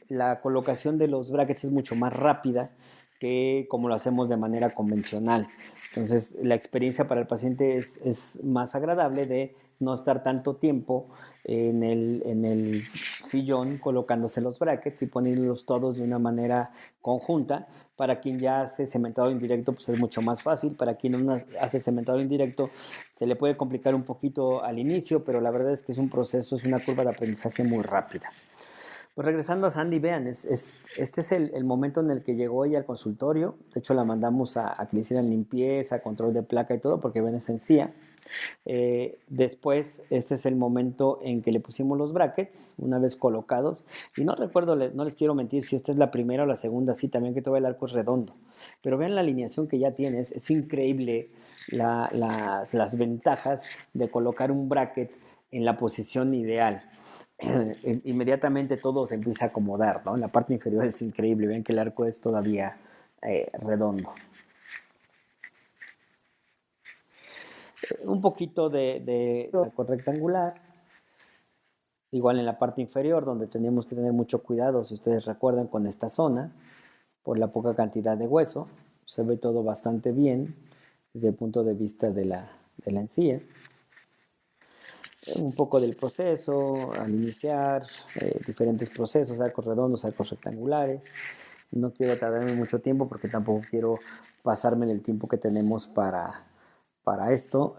la colocación de los brackets es mucho más rápida que como lo hacemos de manera convencional. Entonces, la experiencia para el paciente es más agradable de no estar tanto tiempo en el sillón colocándose los brackets y poniéndolos todos de una manera conjunta. Para quien ya hace cementado indirecto, pues es mucho más fácil. Para quien no hace cementado indirecto, se le puede complicar un poquito al inicio, pero la verdad es que es un proceso, es una curva de aprendizaje muy rápida. Pues regresando a Sandy, vean, este es el momento en el que llegó ella al consultorio. De hecho, la mandamos a que le hicieran limpieza, control de placa y todo, porque ven, es sencilla. Después, este es el momento en que le pusimos los brackets, una vez colocados. Y no recuerdo, no les quiero mentir si esta es la primera o la segunda, sí, también que todo el arco es redondo. Pero vean la alineación que ya tienes, es increíble las ventajas de colocar un bracket en la posición ideal. Inmediatamente todo se empieza a acomodar, ¿no? En la parte inferior es increíble, ven que el arco es todavía redondo. Un poquito de arco rectangular, igual en la parte inferior, donde tenemos que tener mucho cuidado, si ustedes recuerdan, con esta zona, por la poca cantidad de hueso. Se ve todo bastante bien desde el punto de vista de la encía. Un poco del proceso al iniciar, diferentes procesos, arcos redondos, arcos rectangulares. No quiero tardarme mucho tiempo porque tampoco quiero pasarme en el tiempo que tenemos para esto.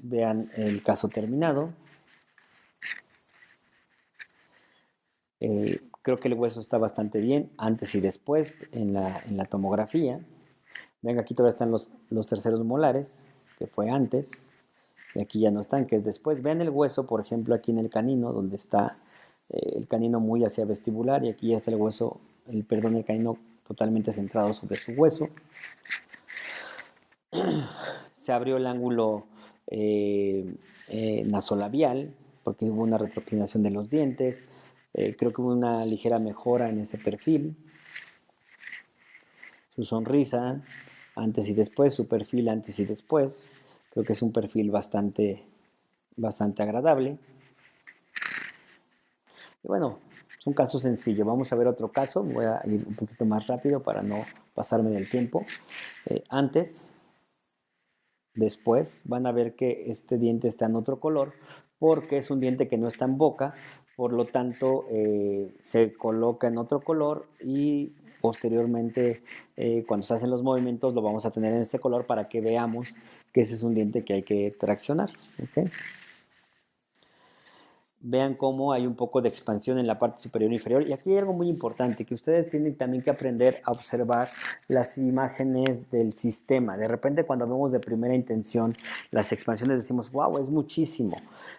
Vean el caso terminado. Creo que el hueso está bastante bien antes y después en la tomografía. Ven, aquí todavía están los terceros molares, que fue antes, y aquí ya no están, que es después. Vean el hueso, por ejemplo, aquí en el canino, donde está el canino muy hacia vestibular, y aquí ya está el hueso, el canino totalmente centrado sobre su hueso. Se abrió el ángulo nasolabial, porque hubo una retroclinación de los dientes. Creo que hubo una ligera mejora en ese perfil. Su sonrisa antes y después, su perfil antes y después. Creo que es un perfil bastante agradable. Y bueno, es un caso sencillo. Vamos a ver otro caso. Voy a ir un poquito más rápido para no pasarme del tiempo. Antes, después, van a ver que este diente está en otro color porque es un diente que no está en boca, por lo tanto se coloca en otro color y posteriormente cuando se hacen los movimientos lo vamos a tener en este color para que veamos que ese es un diente que hay que traccionar. ¿Okay? Vean cómo hay un poco de expansión en la parte superior e inferior. Y aquí hay algo muy importante, que ustedes tienen también que aprender a observar las imágenes del sistema. De repente cuando vemos de primera intención las expansiones decimos, wow, es muchísimo.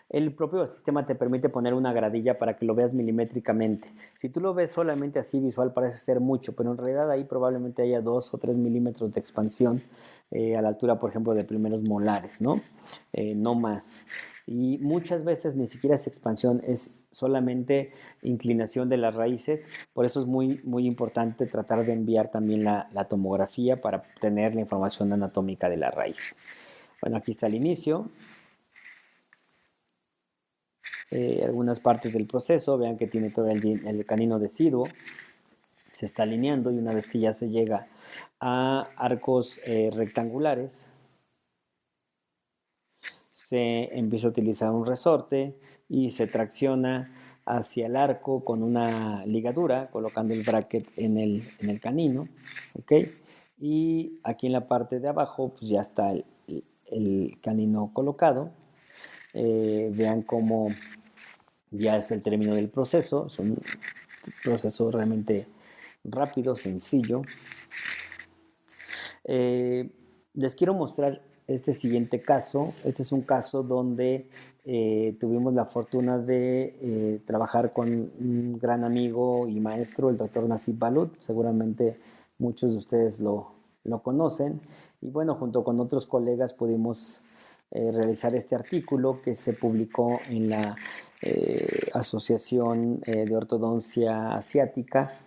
El propio sistema te permite poner una gradilla para que lo veas milimétricamente. Si tú lo ves solamente así visual parece ser mucho, pero en realidad ahí probablemente haya 2 o 3 milímetros de expansión a la altura, por ejemplo, de primeros molares, ¿no? No más. Y muchas veces ni siquiera es expansión, es solamente inclinación de las raíces. Por eso es muy, muy importante tratar de enviar también la tomografía para obtener la información anatómica de la raíz. Bueno, aquí está el inicio. Algunas partes del proceso, vean que tiene todo el canino deciduo. Se está alineando y una vez que ya se llega a arcos rectangulares, se empieza a utilizar un resorte y se tracciona hacia el arco con una ligadura, colocando el bracket en el canino, ¿ok? Y aquí en la parte de abajo pues ya está el canino colocado. Vean cómo ya es el término del proceso. Es un proceso realmente rápido, sencillo. Les quiero mostrar este siguiente caso. Este es un caso donde tuvimos la fortuna de trabajar con un gran amigo y maestro, el doctor Nassib Balut. Seguramente muchos de ustedes lo conocen. Y bueno, junto con otros colegas pudimos realizar este artículo que se publicó en la Asociación de Ortodoncia Asiática,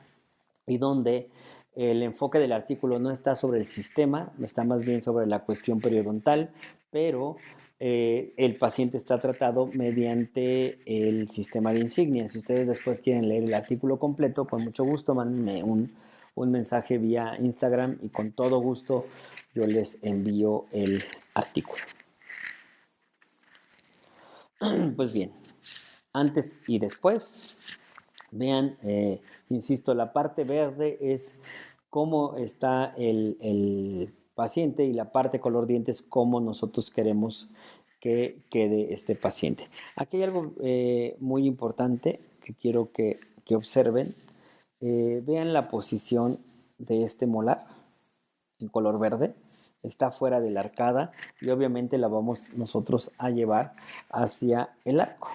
y donde el enfoque del artículo no está sobre el sistema, está más bien sobre la cuestión periodontal, pero el paciente está tratado mediante el sistema de insignia. Si ustedes después quieren leer el artículo completo, con mucho gusto mándenme un mensaje vía Instagram y con todo gusto yo les envío el artículo. Pues bien, antes y después, vean, insisto, la parte verde es cómo está el paciente y la parte color diente es cómo nosotros queremos que quede este paciente. Aquí hay algo muy importante que quiero que observen. Vean la posición de este molar en color verde. Está fuera de la arcada y obviamente la vamos nosotros a llevar hacia el arco.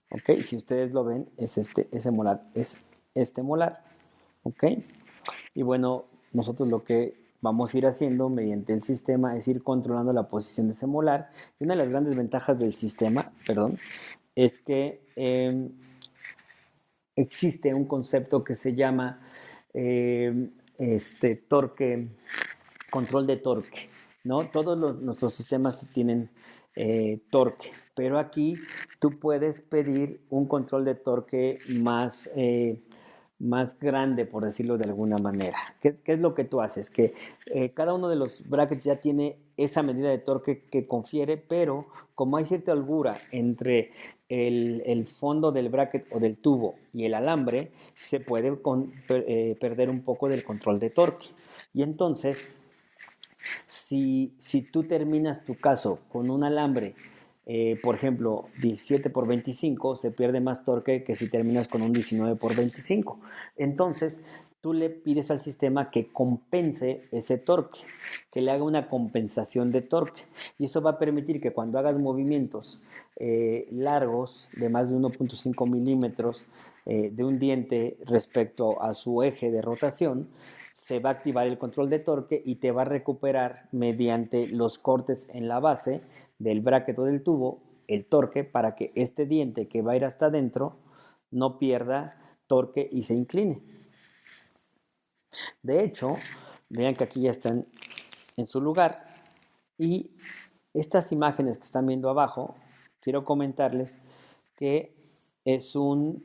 ¿Ok? Si ustedes lo ven, es ese molar es este molar. ¿Ok? Y bueno, nosotros lo que vamos a ir haciendo mediante el sistema es ir controlando la posición de ese molar. Y una de las grandes ventajas del sistema, perdón, es que existe un concepto que se llama torque, control de torque, ¿no? Todos nuestros sistemas tienen torque, pero aquí tú puedes pedir un control de torque más grande, por decirlo de alguna manera. ¿Qué es lo que tú haces? Que cada uno de los brackets ya tiene esa medida de torque que confiere, pero como hay cierta holgura entre el fondo del bracket o del tubo y el alambre, se puede perder un poco del control de torque. Y entonces, si tú terminas tu caso con un alambre, por ejemplo, 17 por 25, se pierde más torque que si terminas con un 19 por 25. Entonces, tú le pides al sistema que compense ese torque, que le haga una compensación de torque. Y eso va a permitir que cuando hagas movimientos largos de más de 1.5 milímetros de un diente respecto a su eje de rotación, se va a activar el control de torque y te va a recuperar mediante los cortes en la base del bracket o del tubo el torque para que este diente que va a ir hasta adentro no pierda torque y se incline. De hecho, vean que aquí ya están en su lugar y estas imágenes que están viendo abajo, quiero comentarles que son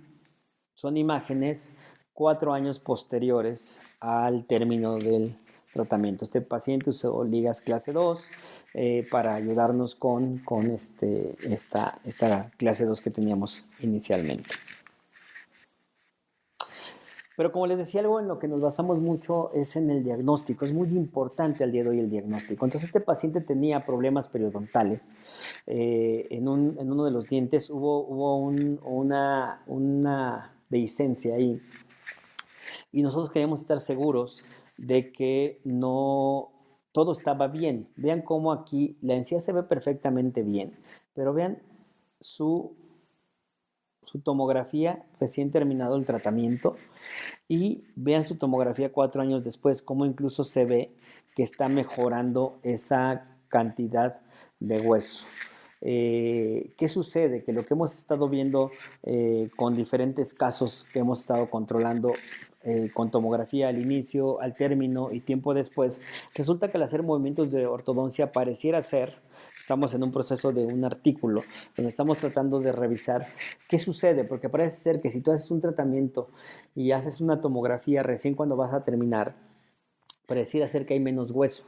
imágenes 4 años posteriores al término del tratamiento. Este paciente usó ligas clase 2 para ayudarnos con esta clase 2 que teníamos inicialmente. Pero como les decía, algo en lo que nos basamos mucho es en el diagnóstico. Es muy importante al día de hoy el diagnóstico. Entonces, este paciente tenía problemas periodontales. En uno de los dientes hubo una dehiscencia ahí. Y nosotros queríamos estar seguros de que no todo estaba bien. Vean cómo aquí la encía se ve perfectamente bien. Pero vean su tomografía recién terminado el tratamiento y vean su tomografía 4 años después, cómo incluso se ve que está mejorando esa cantidad de hueso. ¿Qué sucede? Que lo que hemos estado viendo con diferentes casos que hemos estado controlando con tomografía al inicio, al término y tiempo después, resulta que al hacer movimientos de ortodoncia pareciera ser, estamos en un proceso de un artículo donde estamos tratando de revisar qué sucede, porque parece ser que si tú haces un tratamiento y haces una tomografía recién cuando vas a terminar, pareciera ser que hay menos hueso.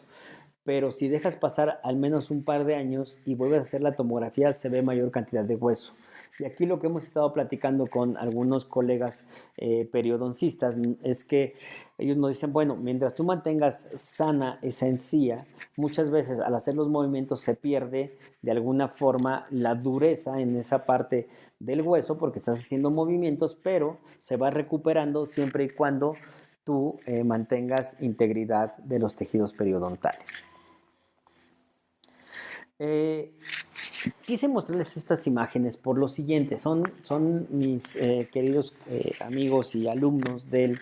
Pero si dejas pasar al menos un par de años y vuelves a hacer la tomografía, se ve mayor cantidad de hueso. Y aquí lo que hemos estado platicando con algunos colegas periodoncistas es que ellos nos dicen, bueno, mientras tú mantengas sana esa encía, muchas veces al hacer los movimientos se pierde de alguna forma la dureza en esa parte del hueso porque estás haciendo movimientos, pero se va recuperando siempre y cuando tú mantengas integridad de los tejidos periodontales. Eh, Quise mostrarles estas imágenes por lo siguiente. Son mis queridos amigos y alumnos del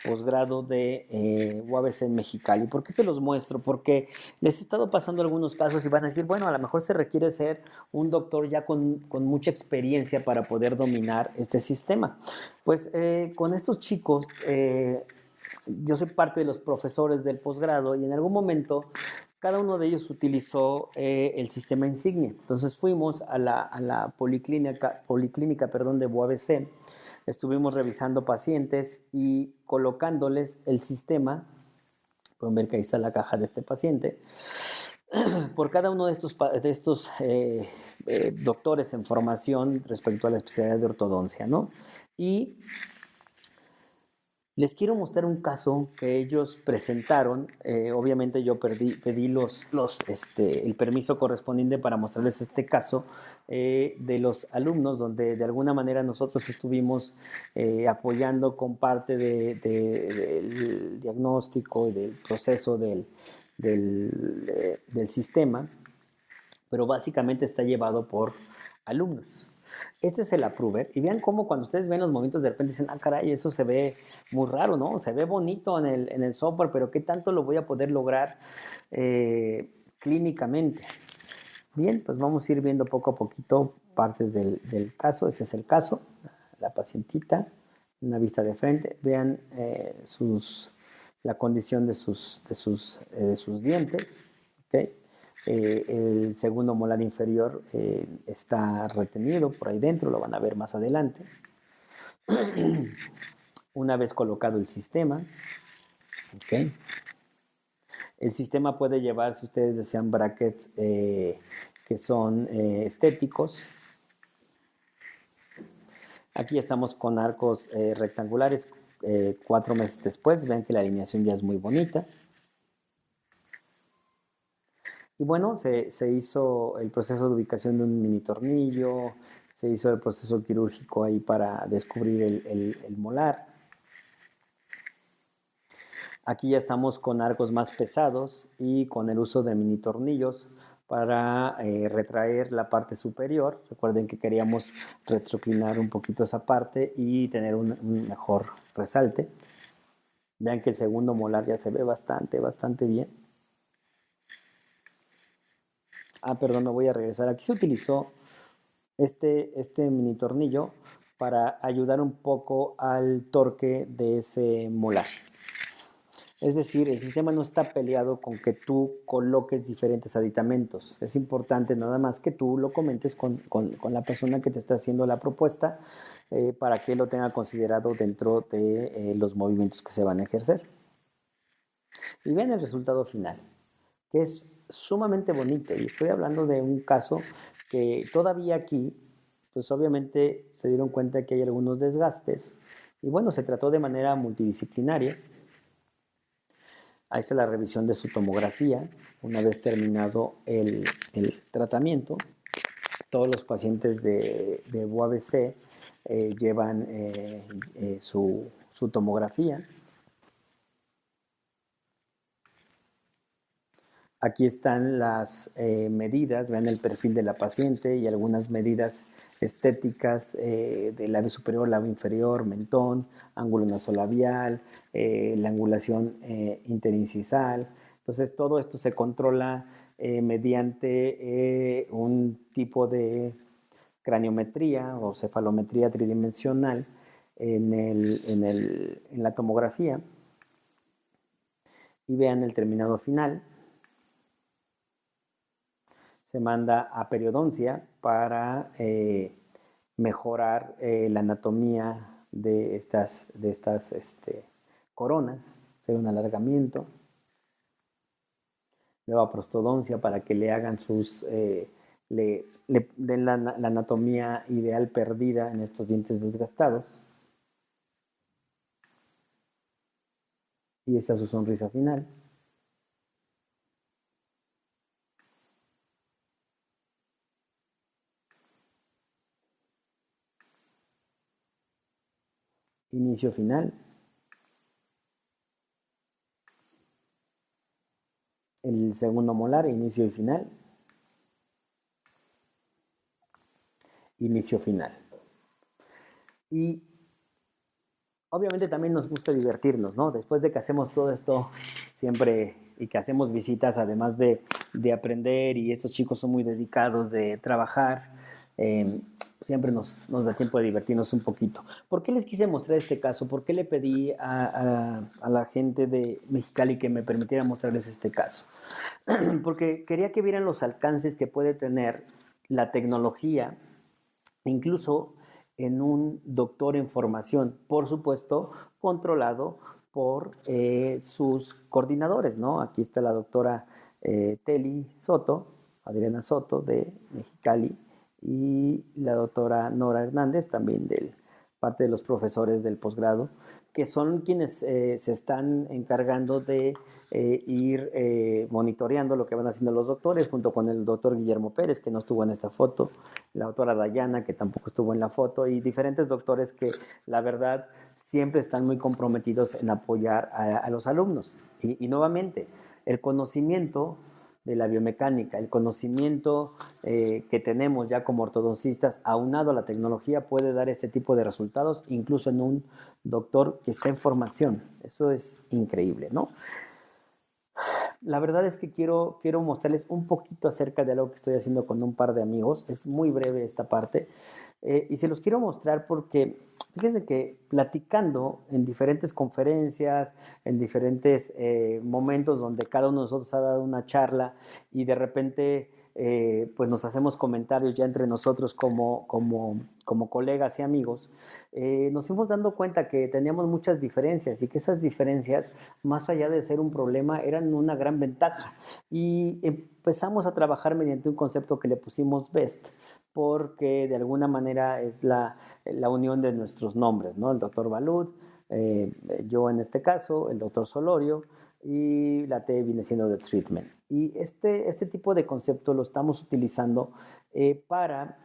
posgrado de UABC en Mexicali. ¿Por qué se los muestro? Porque les he estado pasando algunos casos y van a decir, bueno, a lo mejor se requiere ser un doctor ya con mucha experiencia para poder dominar este sistema. Pues con estos chicos, yo soy parte de los profesores del posgrado y en algún momento cada uno de ellos utilizó el sistema insignia. Entonces fuimos a la policlínica de UABC, estuvimos revisando pacientes y colocándoles el sistema. Pueden ver que ahí está la caja de este paciente. Por cada uno de estos doctores en formación respecto a la especialidad de ortodoncia, ¿no? Y les quiero mostrar un caso que ellos presentaron. Obviamente yo pedí el permiso correspondiente para mostrarles este caso de los alumnos, donde de alguna manera nosotros estuvimos apoyando con parte del diagnóstico y del proceso del sistema, pero básicamente está llevado por alumnos. Este es el approver. Y vean cómo cuando ustedes ven los movimientos de repente dicen, ah, caray, eso se ve muy raro, ¿no? Se ve bonito en el software, pero ¿qué tanto lo voy a poder lograr clínicamente? Bien, pues vamos a ir viendo poco a poquito partes del caso. Este es el caso, la pacientita, una vista de frente. Vean la condición de sus dientes, ¿ok? El segundo molar inferior está retenido por ahí dentro, lo van a ver más adelante. Una vez colocado el sistema, ¿ok? El sistema puede llevar, si ustedes desean, brackets que son estéticos. Aquí estamos con arcos rectangulares 4 meses después. Vean que la alineación ya es muy bonita. Y bueno, se hizo el proceso de ubicación de un mini tornillo, se hizo el proceso quirúrgico ahí para descubrir el molar. Aquí ya estamos con arcos más pesados y con el uso de mini tornillos para retraer la parte superior. Recuerden que queríamos retroclinar un poquito esa parte y tener un mejor resalte. Vean que el segundo molar ya se ve bastante bien. Ah, perdón, me voy a regresar. Aquí se utilizó este mini tornillo para ayudar un poco al torque de ese molar. Es decir, el sistema no está peleado con que tú coloques diferentes aditamentos. Es importante nada más que tú lo comentes con la persona que te está haciendo la propuesta para que lo tenga considerado dentro de los movimientos que se van a ejercer. Y vean el resultado final, que es sumamente bonito. Y estoy hablando de un caso que todavía aquí, pues obviamente se dieron cuenta que hay algunos desgastes. Y bueno, se trató de manera multidisciplinaria. Ahí está la revisión de su tomografía. Una vez terminado el tratamiento, todos los pacientes de UABC llevan su tomografía. Aquí están las medidas, vean el perfil de la paciente y algunas medidas estéticas del labio superior, labio inferior, mentón, ángulo nasolabial, la angulación interincisal. Entonces todo esto se controla mediante un tipo de craniometría o cefalometría tridimensional en la tomografía. Y vean el terminado final. Se manda a periodoncia para mejorar la anatomía de estas coronas, hacer un alargamiento. Luego a prostodoncia para que le hagan le den la anatomía ideal perdida en estos dientes desgastados. Y esa es su sonrisa final. Inicio final. El segundo molar, inicio y final. Inicio final. Y obviamente también nos gusta divertirnos, ¿no? Después de que hacemos todo esto siempre y que hacemos visitas, además de aprender, y estos chicos son muy dedicados de trabajar, siempre nos da tiempo de divertirnos un poquito. ¿Por qué les quise mostrar este caso? ¿Por qué le pedí a la gente de Mexicali que me permitiera mostrarles este caso? Porque quería que vieran los alcances que puede tener la tecnología, incluso en un doctor en formación, por supuesto, controlado por sus coordinadores, ¿no? Aquí está la doctora Teli Soto, Adriana Soto de Mexicali, y la doctora Nora Hernández, también de parte de los profesores del posgrado, que son quienes se están encargando de ir monitoreando lo que van haciendo los doctores, junto con el doctor Guillermo Pérez, que no estuvo en esta foto, la doctora Dayana, que tampoco estuvo en la foto, y diferentes doctores que la verdad siempre están muy comprometidos en apoyar a los alumnos. Y nuevamente, el conocimiento de la biomecánica, el conocimiento que tenemos ya como ortodoncistas, aunado a la tecnología, puede dar este tipo de resultados, incluso en un doctor que está en formación. Eso es increíble, ¿no? La verdad es que quiero mostrarles un poquito acerca de algo que estoy haciendo con un par de amigos. Es muy breve esta parte. Y se los quiero mostrar porque fíjense que platicando en diferentes conferencias, en diferentes momentos donde cada uno de nosotros ha dado una charla y de repente pues nos hacemos comentarios ya entre nosotros como colegas y amigos, nos fuimos dando cuenta que teníamos muchas diferencias y que esas diferencias, más allá de ser un problema, eran una gran ventaja. Y empezamos a trabajar mediante un concepto que le pusimos BEST, porque de alguna manera es la unión de nuestros nombres, ¿no? El doctor Balud, eh, yo en este caso, el doctor Solorio, y la T viene siendo de treatment. Y este tipo de concepto lo estamos utilizando para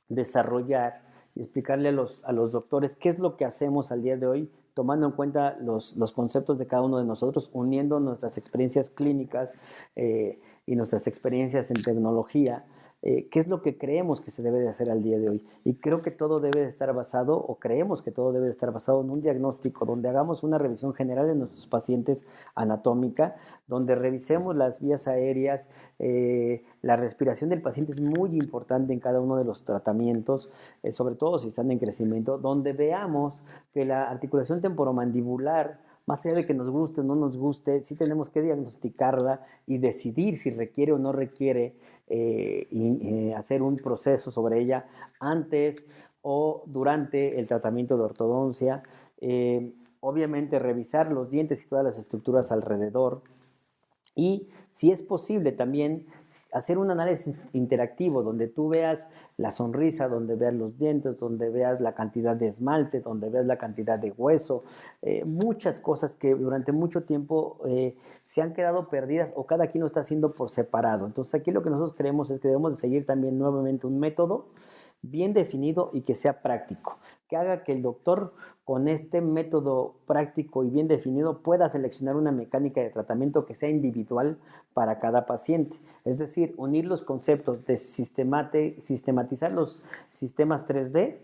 desarrollar y explicarle a los doctores qué es lo que hacemos al día de hoy, tomando en cuenta los conceptos de cada uno de nosotros, uniendo nuestras experiencias clínicas y nuestras experiencias en tecnología, qué es lo que creemos que se debe de hacer al día de hoy. Y creo que todo debe de estar basado, o creemos que todo debe de estar basado en un diagnóstico, donde hagamos una revisión general de nuestros pacientes anatómica, donde revisemos las vías aéreas, la respiración del paciente es muy importante en cada uno de los tratamientos, sobre todo si están en crecimiento, donde veamos que la articulación temporomandibular, más allá de que nos guste o no nos guste, sí tenemos que diagnosticarla y decidir si requiere o no requiere hacer un proceso sobre ella antes o durante el tratamiento de ortodoncia. Obviamente revisar los dientes y todas las estructuras alrededor. Y si es posible también hacer un análisis interactivo donde tú veas la sonrisa, donde veas los dientes, donde veas la cantidad de esmalte, donde veas la cantidad de hueso, muchas cosas que durante mucho tiempo se han quedado perdidas o cada quien lo está haciendo por separado. Entonces aquí lo que nosotros creemos es que debemos de seguir también nuevamente un método bien definido y que sea práctico, que haga que el doctor con este método práctico y bien definido pueda seleccionar una mecánica de tratamiento que sea individual para cada paciente. Es decir, unir los conceptos de sistematizar los sistemas 3D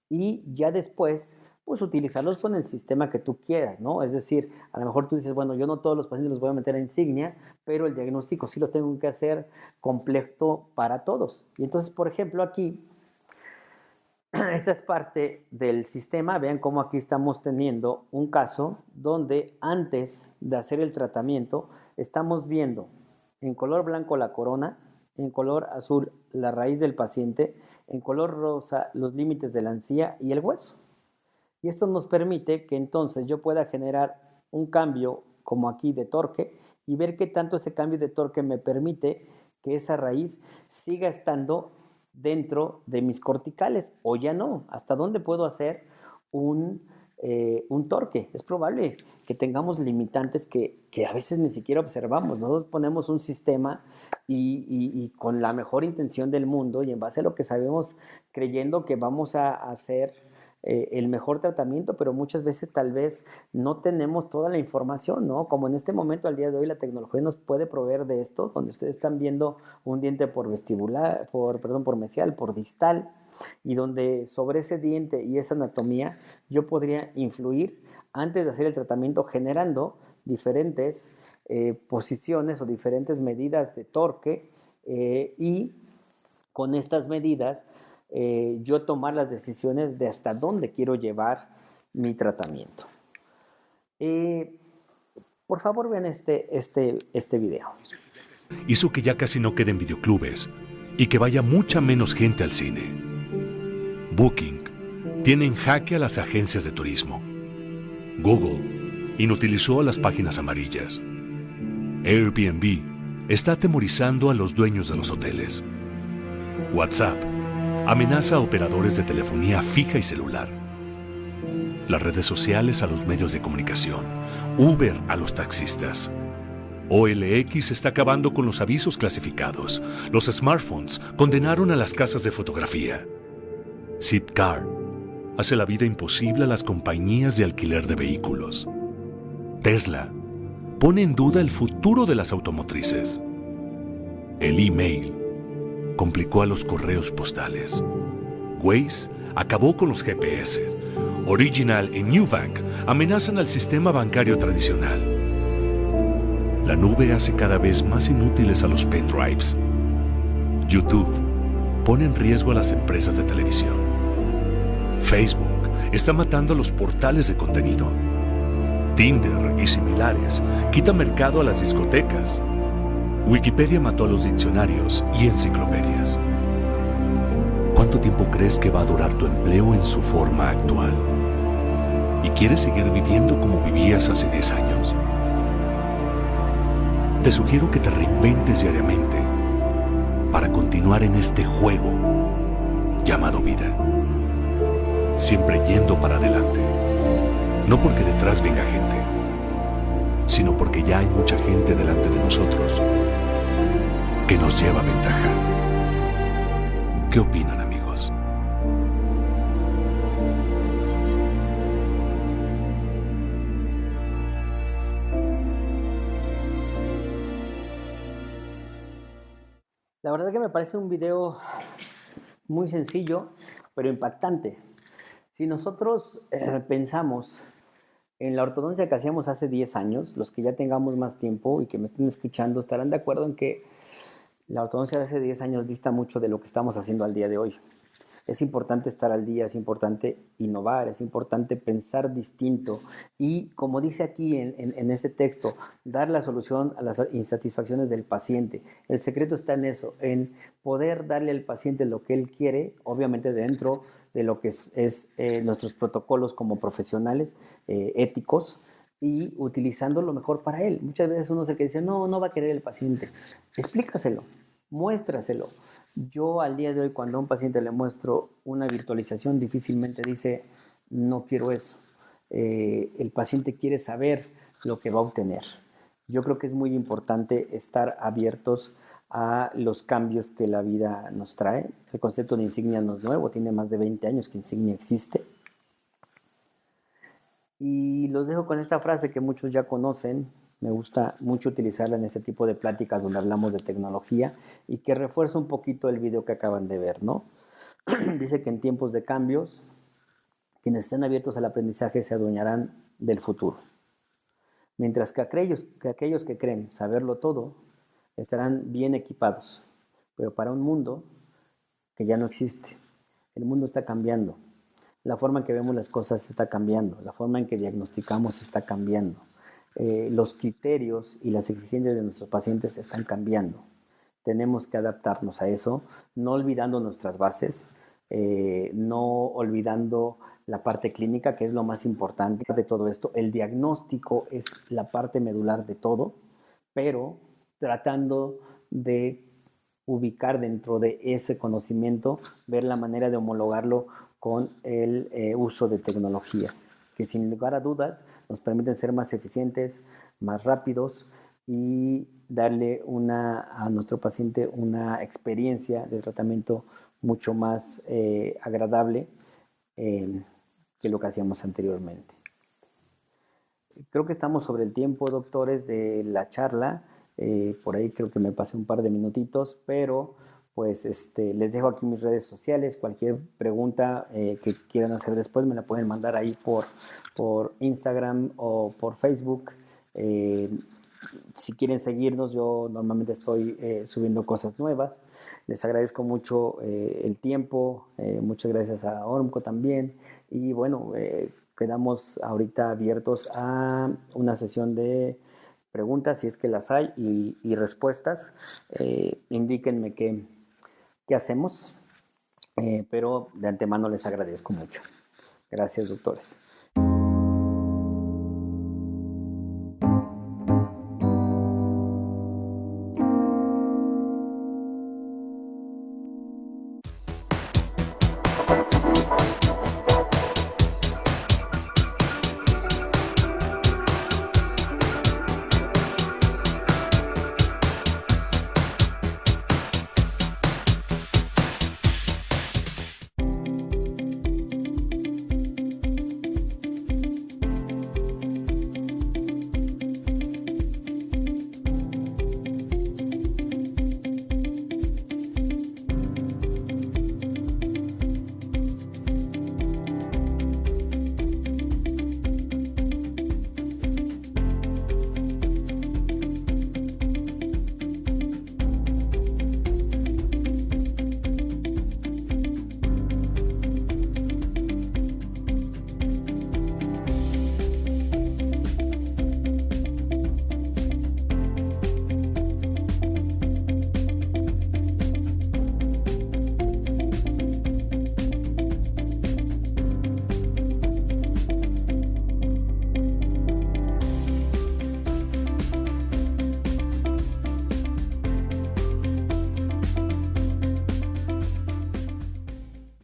y ya después pues utilizarlos con el sistema que tú quieras, ¿no? Es decir, a lo mejor tú dices, bueno, yo no todos los pacientes los voy a meter a insignia, pero el diagnóstico sí lo tengo que hacer completo para todos. Y entonces, por ejemplo, aquí esta es parte del sistema. Vean cómo aquí estamos teniendo un caso donde antes de hacer el tratamiento estamos viendo en color blanco la corona, en color azul la raíz del paciente, en color rosa los límites de la encía y el hueso. Y esto nos permite que entonces yo pueda generar un cambio como aquí de torque y ver qué tanto ese cambio de torque me permite que esa raíz siga estando dentro de mis corticales o ya no. ¿Hasta dónde puedo hacer un torque? Es probable que tengamos limitantes que a veces ni siquiera observamos. Nosotros ponemos un sistema y con la mejor intención del mundo y en base a lo que sabemos, creyendo que vamos a hacer el mejor tratamiento, pero muchas veces tal vez no tenemos toda la información, ¿no? Como en este momento, al día de hoy, la tecnología nos puede proveer de esto, donde ustedes están viendo un diente por vestibular, por mesial, por distal, y donde sobre ese diente y esa anatomía yo podría influir antes de hacer el tratamiento generando diferentes posiciones o diferentes medidas de torque y con estas medidas yo tomar las decisiones de hasta dónde quiero llevar mi tratamiento. Por favor, vean este video. Hizo que ya casi no queden videoclubes y que vaya mucha menos gente al cine. Booking tiene en jaque a las agencias de turismo. Google inutilizó a las páginas amarillas. Airbnb está atemorizando a los dueños de los hoteles. WhatsApp amenaza a operadores de telefonía fija y celular. Las redes sociales a los medios de comunicación. Uber a los taxistas. OLX está acabando con los avisos clasificados. Los smartphones condenaron a las casas de fotografía. Zipcar hace la vida imposible a las compañías de alquiler de vehículos. Tesla pone en duda el futuro de las automotrices. El email complicó a los correos postales. Waze acabó con los GPS. Original y Nubank amenazan al sistema bancario tradicional. La nube hace cada vez más inútiles a los pendrives. YouTube pone en riesgo a las empresas de televisión. Facebook está matando a los portales de contenido. Tinder y similares quitan mercado a las discotecas. Wikipedia mató a los diccionarios y enciclopedias. ¿Cuánto tiempo crees que va a durar tu empleo en su forma actual? ¿Y quieres seguir viviendo como vivías hace 10 años? Te sugiero que te reinventes diariamente para continuar en este juego llamado vida. Siempre yendo para adelante. No porque detrás venga gente, sino porque ya hay mucha gente delante de nosotros que nos lleva ventaja. ¿Qué opinan, amigos? La verdad que me parece un video muy sencillo, pero impactante. Si nosotros pensamos en la ortodoncia que hacíamos hace 10 años, los que ya tengamos más tiempo y que me estén escuchando estarán de acuerdo en que la ortodoncia de hace 10 años dista mucho de lo que estamos haciendo al día de hoy. Es importante estar al día, es importante innovar, es importante pensar distinto y, como dice aquí en este texto, dar la solución a las insatisfacciones del paciente. El secreto está en eso, en poder darle al paciente lo que él quiere, obviamente dentro de lo que es nuestros protocolos como profesionales éticos y utilizando lo mejor para él. Muchas veces uno es el que dice, no, no va a querer el paciente. Explícaselo, muéstraselo. Yo al día de hoy, cuando a un paciente le muestro una virtualización, difícilmente dice, no quiero eso. El paciente quiere saber lo que va a obtener. Yo creo que es muy importante estar abiertos a los cambios que la vida nos trae. El concepto de insignia no es nuevo, tiene más de 20 años que insignia existe. Y los dejo con esta frase que muchos ya conocen. Me gusta mucho utilizarla en este tipo de pláticas donde hablamos de tecnología y que refuerza un poquito el video que acaban de ver, ¿no? Dice que en tiempos de cambios, quienes estén abiertos al aprendizaje se adueñarán del futuro. Mientras que aquellos que creen saberlo todo estarán bien equipados, pero para un mundo que ya no existe. El mundo está cambiando. La forma en que vemos las cosas está cambiando. La forma en que diagnosticamos está cambiando. Los criterios y las exigencias de nuestros pacientes están cambiando. Tenemos que adaptarnos a eso, no olvidando nuestras bases, no olvidando la parte clínica, que es lo más importante de todo esto. El diagnóstico es la parte medular de todo, pero tratando de ubicar dentro de ese conocimiento, ver la manera de homologarlo con el uso de tecnologías, que sin lugar a dudas nos permiten ser más eficientes, más rápidos y darle a nuestro paciente una experiencia de tratamiento mucho más agradable que lo que hacíamos anteriormente. Creo que estamos sobre el tiempo, doctores, de la charla. Por ahí creo que me pasé un par de minutitos, pero pues les dejo aquí mis redes sociales. Cualquier pregunta que quieran hacer después me la pueden mandar ahí por Instagram o por Facebook. Si quieren seguirnos, yo normalmente estoy subiendo cosas nuevas. Les agradezco mucho el tiempo, muchas gracias a Ormco también. Y bueno, quedamos ahorita abiertos a una sesión de preguntas, si es que las hay, y respuestas. Indíquenme qué hacemos, pero de antemano les agradezco mucho. Gracias, doctores.